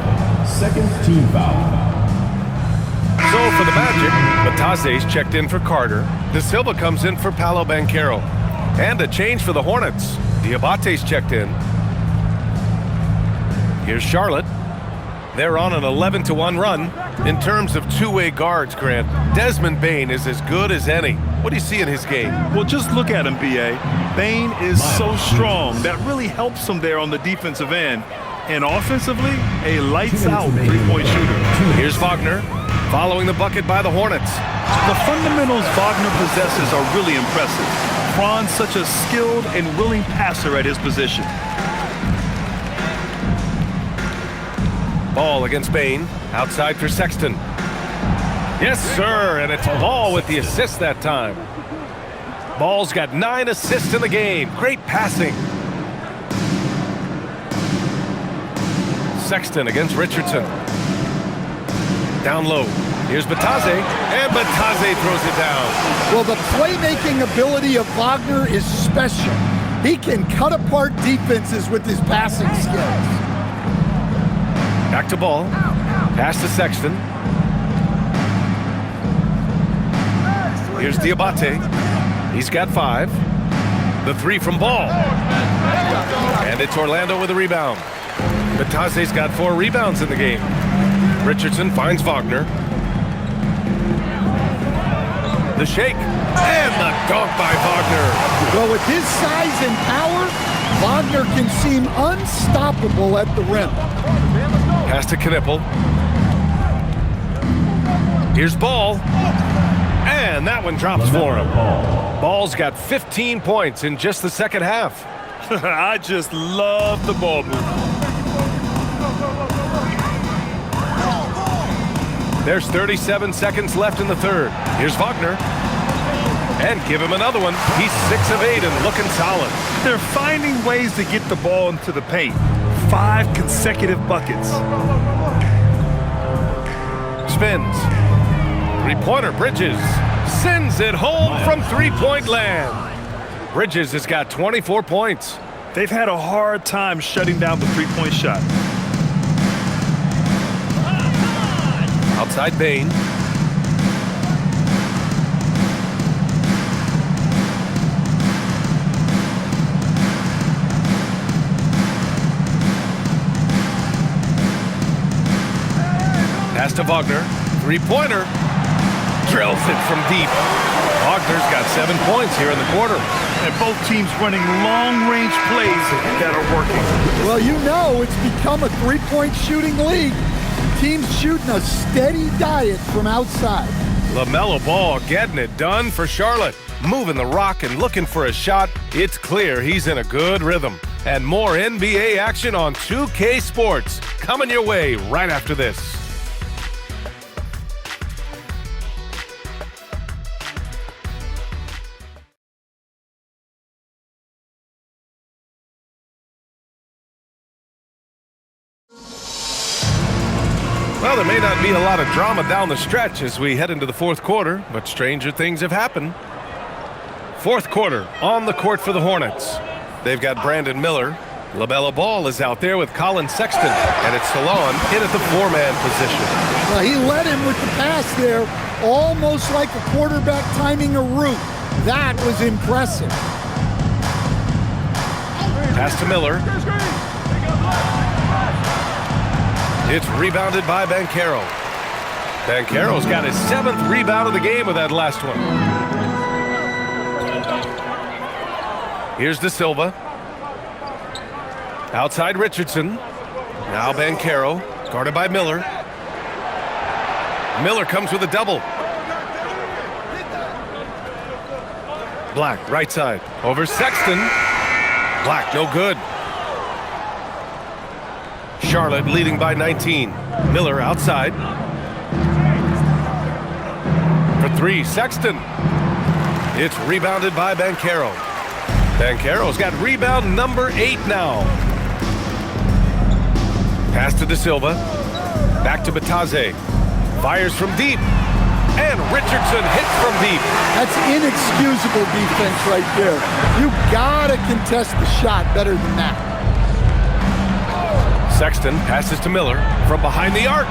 Second team foul. So for the Magic, Batase's checked in for Carter. De Silva comes in for Paolo Banchero. And a change for the Hornets. Diabate's checked in. Here's Charlotte. They're on an 11-1 run. In terms of two-way guards, Grant, Desmond Bane is as good as any. What do you see in his game? Well, just look at him, B.A. Bane is so strong. That really helps him there on the defensive end. And offensively, a lights-out three-point shooter. Here's Wagner, following the bucket by the Hornets. The fundamentals Wagner possesses are really impressive. Fran's such a skilled and willing passer at his position. Ball against Bane, outside for Sexton. Yes, sir, and it's Ball with the assist that time. Ball's got 9 assists in the game. Great passing. Sexton against Richardson. Down low. Here's Batase, and Batase throws it down. Well, the playmaking ability of Wagner is special. He can cut apart defenses with his passing skills. Back to Ball. Pass to Sexton. Here's Diabate. He's got 5. The 3 from Ball. And it's Orlando with a rebound. Batase's got 4 rebounds in the game. Richardson finds Wagner. The shake. And the dunk by Wagner. Well, with his size and power, Wagner can seem unstoppable at the rim. Pass to Knipple. Here's Ball. And that one drops for him. Ball's got 15 points in just the second half. I just love the ball movement. There's 37 seconds left in the third. Here's Wagner. And give him another one. He's 6 of 8 and looking solid. They're finding ways to get the ball into the paint. 5 consecutive buckets. Spins. Three-pointer, Bridges. Sends it home from three-point land. Bridges has got 24 points. They've had a hard time shutting down the three-point shot. Outside Bain. Pass to Wagner. Three-pointer. Drills it from deep. Wagner's got 7 points here in the quarter. And both teams running long-range plays that are working. Well, you know it's become a three-point shooting league. Teams shooting a steady diet from outside. LaMelo Ball getting it done for Charlotte. Moving the rock and looking for a shot. It's clear he's in a good rhythm. And more NBA action on 2K Sports. Coming your way right after this. Well, there may not be a lot of drama down the stretch as we head into the fourth quarter, but stranger things have happened. Fourth quarter on the court for the Hornets. They've got Brandon Miller. LaMelo Ball is out there with Colin Sexton, and it's Salon in at the four-man position. Well, he led him with the pass there, almost like a quarterback timing a route. That was impressive. Pass to Miller. It's rebounded by Banchero. Banchero's got his 7th rebound of the game with that last one. Here's De Silva. Outside Richardson. Now Banchero, guarded by Miller. Miller comes with a double. Black, right side. Over Sexton. Black, no good. Charlotte leading by 19. Miller outside. For 3, Sexton. It's rebounded by Banchero. Banchero's got rebound number 8 now. Pass to De Silva. Back to Bataze. Fires from deep. And Richardson hits from deep. That's inexcusable defense right there. You gotta contest the shot better than that. Sexton passes to Miller from behind the arc.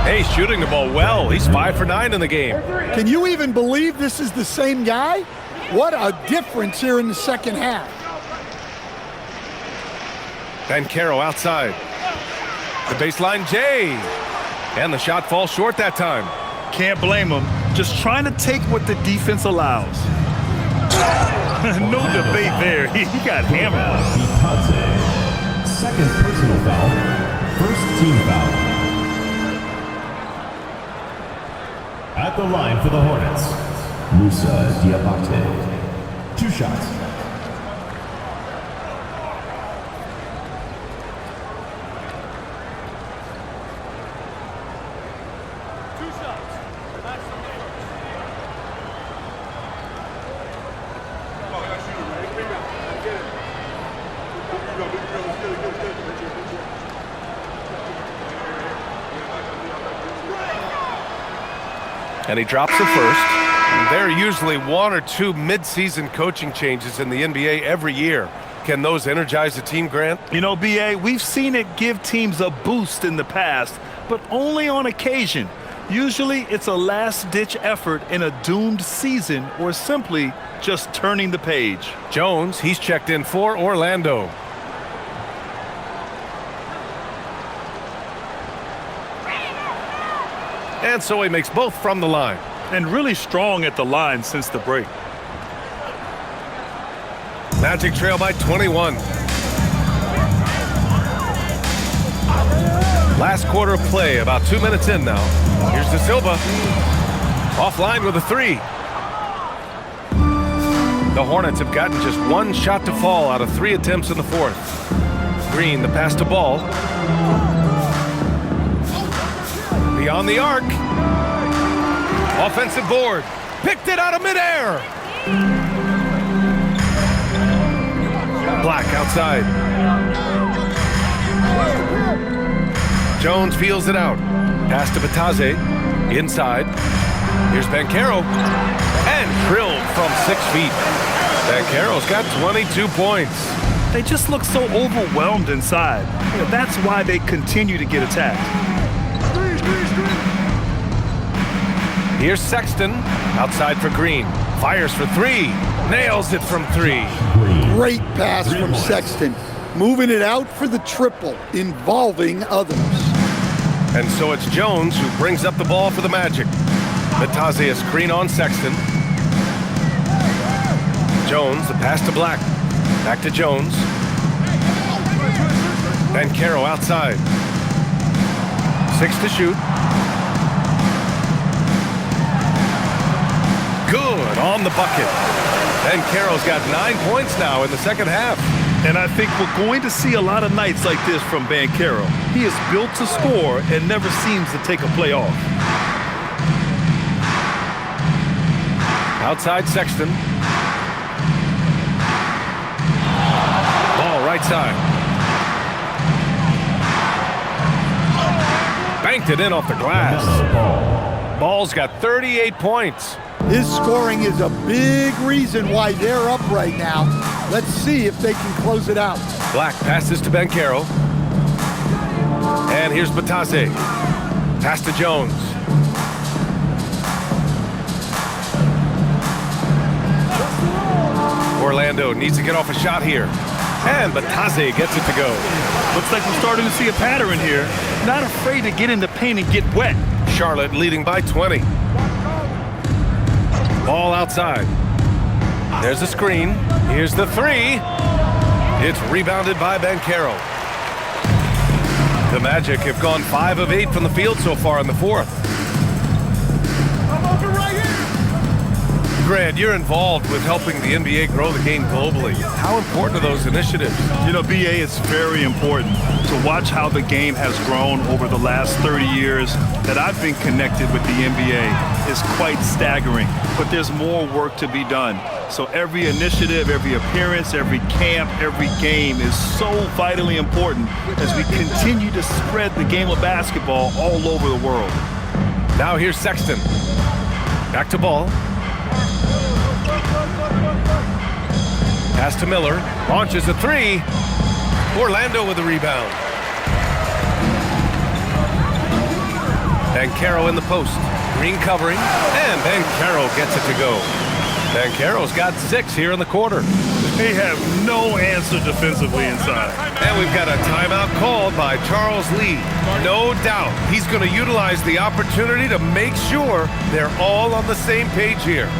Hey, shooting the ball well. He's 5 for 9 in the game. Can you even believe this is the same guy? What a difference here in the second half. Banchero outside. The baseline J. And the shot falls short that time. Can't blame him. Just trying to take what the defense allows. No debate there. He got hammered. Second personal foul. First team foul. At the line for the Hornets, Musa Diabate. 2 shots. And he drops the first. There are usually 1 or 2 mid-season coaching changes in the NBA every year. Can those energize the team, Grant? You know, B.A., we've seen it give teams a boost in the past, but only on occasion. Usually it's a last-ditch effort in a doomed season or simply just turning the page. Jones, he's checked in for Orlando. And so he makes both from the line. And really strong at the line since the break. Magic trail by 21. Last quarter of play, about 2 minutes in now. Here's De Silva. Offline with a 3. The Hornets have gotten just 1 shot to fall out of 3 attempts in the fourth. Green, the pass to Ball. Beyond the arc. Offensive board. Picked it out of midair. Black outside. Jones feels it out. Pass to Batase. Inside. Here's Banchero. And drilled from 6 feet. Banchero's got 22 points. They just look so overwhelmed inside. That's why they continue to get attacked. Here's Sexton. Outside for Green. Fires for 3. Nails it from 3. Great pass from Sexton. Moving it out for the triple, involving others. And so it's Jones who brings up the ball for the Magic. Batase a screen on Sexton. Jones, the pass to Black. Back to Jones. Banchero outside. 6 to shoot. Good on the bucket. Banchero's got 9 points now in the second half. And I think we're going to see a lot of nights like this from Banchero. He is built to score and never seems to take a play off. Outside Sexton. Ball right side. Banked it in off the glass. Ball's got 38 points. His scoring is a big reason why they're up right now. Let's see if they can close it out. Black passes to Banchero. And here's Batase. Pass to Jones. Orlando needs to get off a shot here. And Batase gets it to go. Looks like we're starting to see a pattern here. Not afraid to get in the paint and get wet. Charlotte leading by 20. Ball outside. There's a screen. Here's the 3. It's rebounded by Banchero. The Magic have gone 5 of 8 from the field so far in the fourth. Grant, you're involved with helping the NBA grow the game globally. How important are those initiatives? You know, BA, it's very important to watch how the game has grown over the last 30 years that I've been connected with the NBA. Is quite staggering, but there's more work to be done. So every initiative, every appearance, every camp, every game is so vitally important as we continue to spread the game of basketball all over the world. Now here's Sexton. Back to ball. Pass to Miller. Launches a 3. Orlando with the rebound. Banchero in the post. Green covering. And Banchero gets it to go. Banchero's got 6 here in the quarter. They have no answer defensively inside. And we've got a timeout called by Charles Lee. No doubt he's going to utilize the opportunity to make sure they're all on the same page here.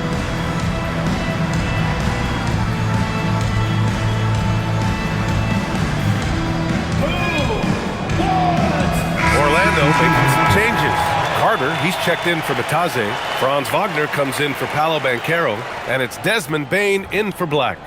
Orlando making some changes. Carter, he's checked in for Batase. Franz Wagner comes in for Paolo Banchero. And it's Desmond Bane in for Black.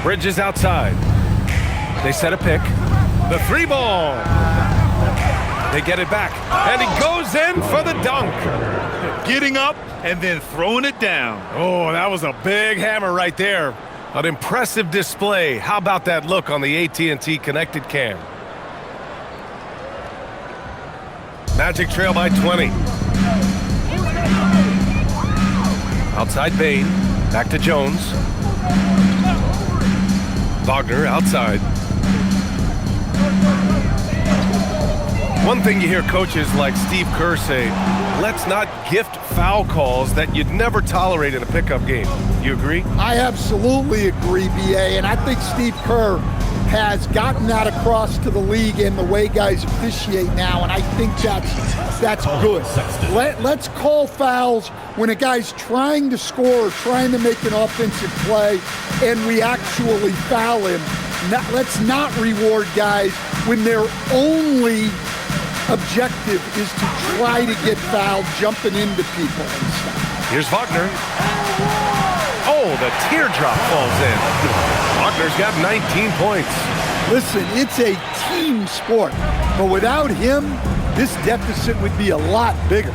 Bridges outside. They set a pick. The 3 ball. They get it back. And he goes in for the dunk. Getting up and then throwing it down. Oh, that was a big hammer right there. An impressive display. How about that look on the AT&T connected cam? Magic trail by 20. Outside Bane. Back to Jones. Wagner outside. One thing you hear coaches like Steve Kerr say, let's not gift foul calls that you'd never tolerate in a pickup game. You agree? I absolutely agree, BA, and I think Steve Kerr has gotten that across to the league in the way guys officiate now, and I think that's good. Let's call fouls when a guy's trying to score or trying to make an offensive play, and we actually foul him. Let's not reward guys when their only objective is to try to get fouled, jumping into people and stuff. Here's Wagner. Oh, the teardrop falls in. Wagner's got 19 points. Listen, it's a team sport, but without him, this deficit would be a lot bigger.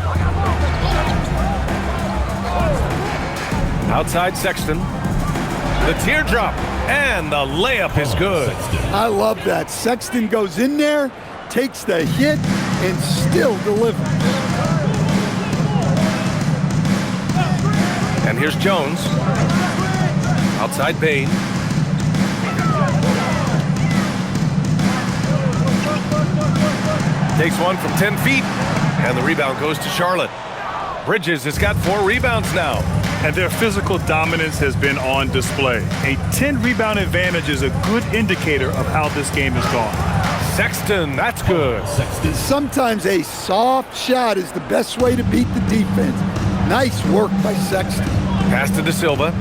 Outside Sexton. The teardrop, and the layup is good. I love that. Sexton goes in there, takes the hit, and still delivers. And here's Jones. Outside Bain. Takes one from 10 feet, and the rebound goes to Charlotte. Bridges has got 4 rebounds now. And their physical dominance has been on display. A 10-rebound advantage is a good indicator of how this game has gone. Sexton, that's good. Sometimes a soft shot is the best way to beat the defense. Nice work by Sexton. Pass to De Silva.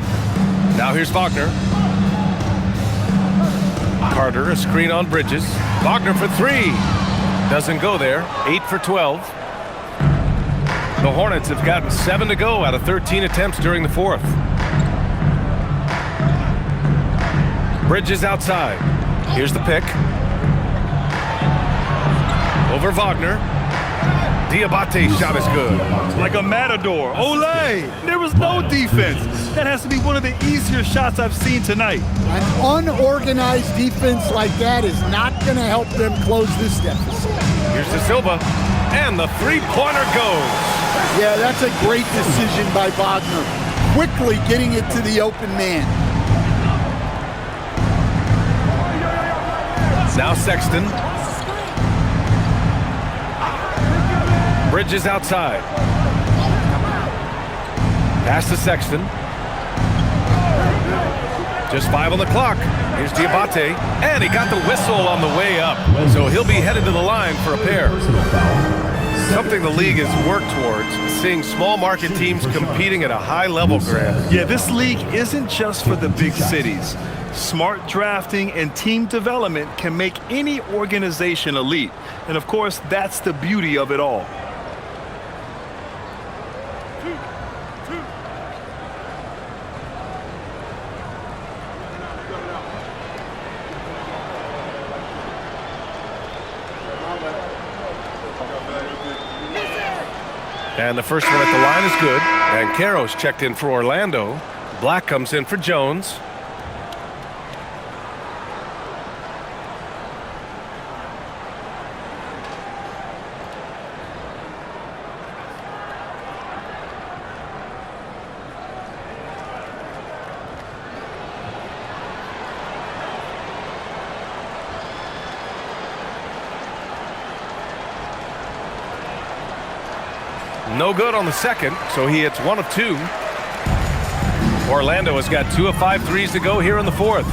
Now here's Wagner. Carter, a screen on Bridges. Wagner for 3. Doesn't go there. 8 for 12. The Hornets have gotten 7 to go out of 13 attempts during the 4th. Bridges outside. Here's the pick. Over Wagner. Diabate's shot is good. Like a matador. Olé! There was no defense. That has to be one of the easier shots I've seen tonight. An unorganized defense like that is not going to help them close this deficit. Here's De Silva, and the three-pointer goes. Yeah, that's a great decision by Wagner. Quickly getting it to the open man. Now Sexton. Bridges outside. Pass to Sexton. Just 5 on the clock. Here's Diabate, and he got the whistle on the way up. So he'll be headed to the line for a pair. Something the league has worked towards, seeing small market teams competing at a high level, Grant. Yeah, this league isn't just for the big cities. Smart drafting and team development can make any organization elite. And of course, that's the beauty of it all. And the first one at the line is good. And Caro's checked in for Orlando. Black comes in for Jones. No good on the second, so he hits 1 of 2. Orlando has got 2 of 5 threes to go here in the 4th.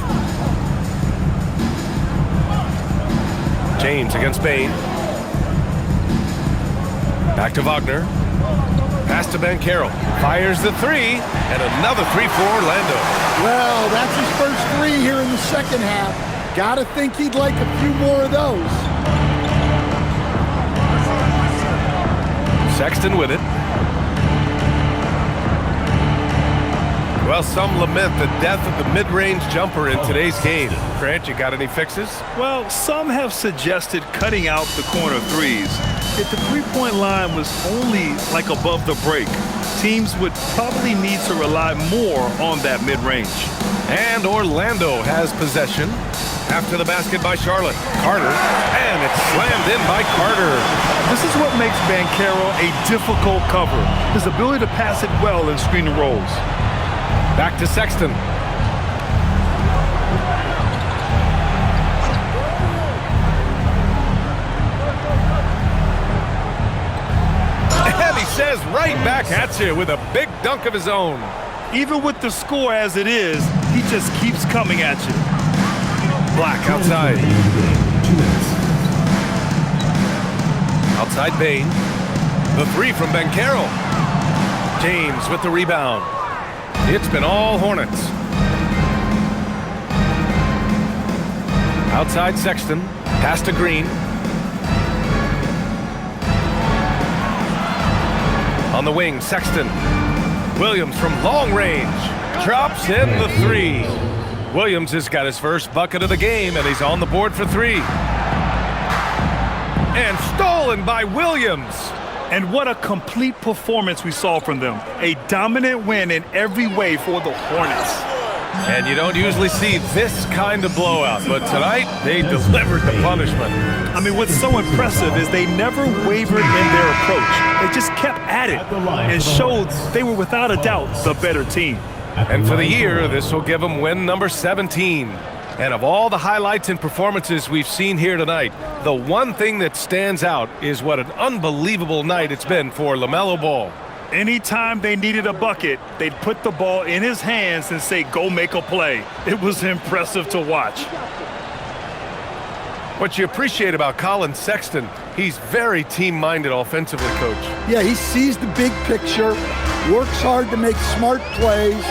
James against Bain. Back to Wagner. Pass to Banchero. Fires the 3, and another 3 for Orlando. Well, that's his first 3 here in the second half. Gotta think he'd like a few more of those. Sexton with it. Well, some lament the death of the mid-range jumper in today's game. Grant, you got any fixes? Well, some have suggested cutting out the corner threes. If the three-point line was only like above the break, teams would probably need to rely more on that mid-range. And Orlando has possession. After the basket by Charlotte. Carter, and it's slammed in by Carter. This is what makes Banchero a difficult cover. His ability to pass it well in screen and rolls. Back to Sexton. And he says right back at you with a big dunk of his own. Even with the score as it is, he just keeps coming at you. Black outside. Outside Bain. The 3 from Banchero. James with the rebound. It's been all Hornets. Outside Sexton. Pass to Green. On the wing, Sexton. Williams from long range. Drops in the three. Williams has got his first bucket of the game, and he's on the board for three. And stolen by Williams. And what a complete performance we saw from them. A dominant win in every way for the Hornets. And you don't usually see this kind of blowout, but tonight they delivered the punishment. I mean, what's so impressive is they never wavered in their approach. They just kept at it and showed they were without a doubt the better team. And for the year, this will give them win number 17. And of all the highlights and performances we've seen here tonight, the one thing that stands out is what an unbelievable night it's been for LaMelo Ball. Anytime they needed a bucket, they'd put the ball in his hands and say, go make a play. It was impressive to watch. What you appreciate about Colin Sexton, he's very team-minded offensively, Coach. Yeah, he sees the big picture, works hard to make smart plays.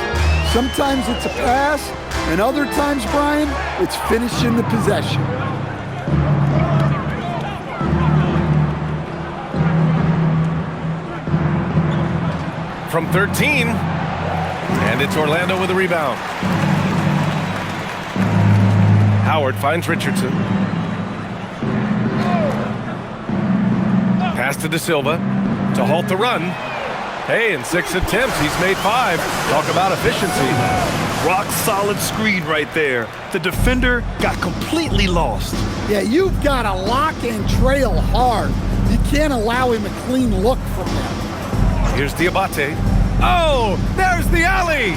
Sometimes it's a pass, and other times, Brian, it's finishing the possession. From 13, and it's Orlando with a rebound. Howard finds Richardson. Pass to De Silva to halt the run. Hey, in 6 attempts, he's made 5. Talk about efficiency. Rock solid screen right there. The defender got completely lost. Yeah, you've got to lock and trail hard. You can't allow him a clean look from that. Here's Diabate. Oh, there's the alley.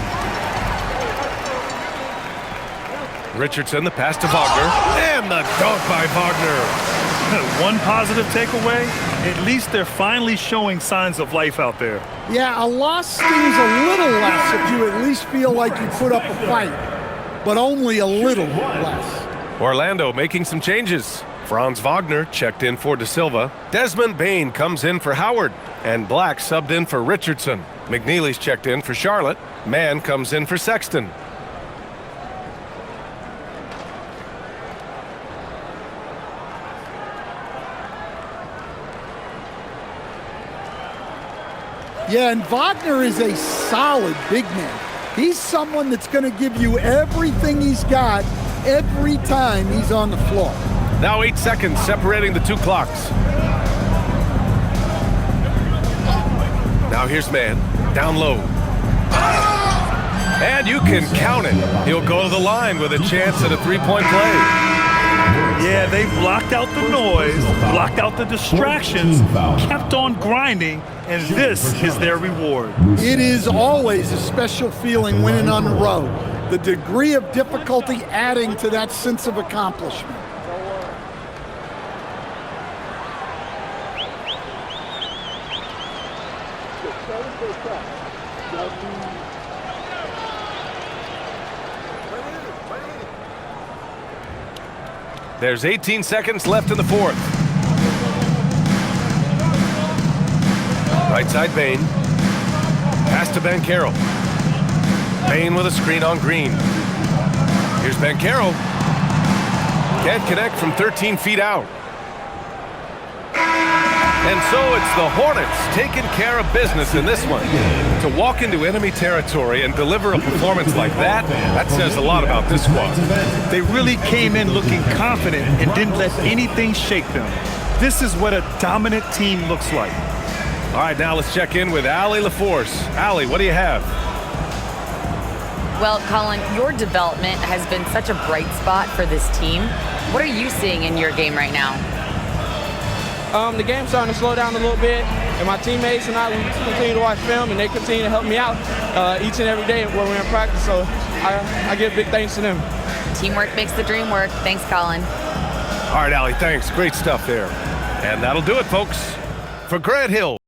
Richardson, the pass to Wagner. And the dunk by Wagner. One positive takeaway, at least they're finally showing signs of life out there. Yeah, a loss stings a little less if you at least feel like you put up a fight, but only a little less. Orlando making some changes. Franz Wagner checked in for De Silva. Desmond Bane comes in for Howard. And Black subbed in for Richardson. McNeely's checked in for Charlotte. Mann comes in for Sexton. Yeah, and Wagner is a solid big man. He's someone that's going to give you everything he's got every time he's on the floor. Now 8 seconds separating the two clocks. Now here's Mann, down low. And you can count it. He'll go to the line with a chance at a three-point play. Yeah, they blocked out the noise, blocked out the distractions, kept on grinding, and this is their reward. It is always a special feeling winning on the road. The degree of difficulty adding to that sense of accomplishment. There's 18 seconds left in the fourth. Right side Bane. Pass to Banchero. Bane with a screen on Green. Here's Banchero. Can't connect from 13 feet out. And so it's the Hornets taking care of business in this one. To walk into enemy territory and deliver a performance like that, that says a lot about this squad. They really came in looking confident and didn't let anything shake them. This is what a dominant team looks like. All right, now let's check in with Allie LaForce. Allie, what do you have? Well, Colin, your development has been such a bright spot for this team. What are you seeing in your game right now? The game's starting to slow down a little bit, and my teammates and I, we continue to watch film, and they continue to help me out each and every day when we're in practice, so I give big thanks to them. Teamwork makes the dream work. Thanks, Colin. All right, Allie, thanks. Great stuff there. And that'll do it, folks. For Grant Hill.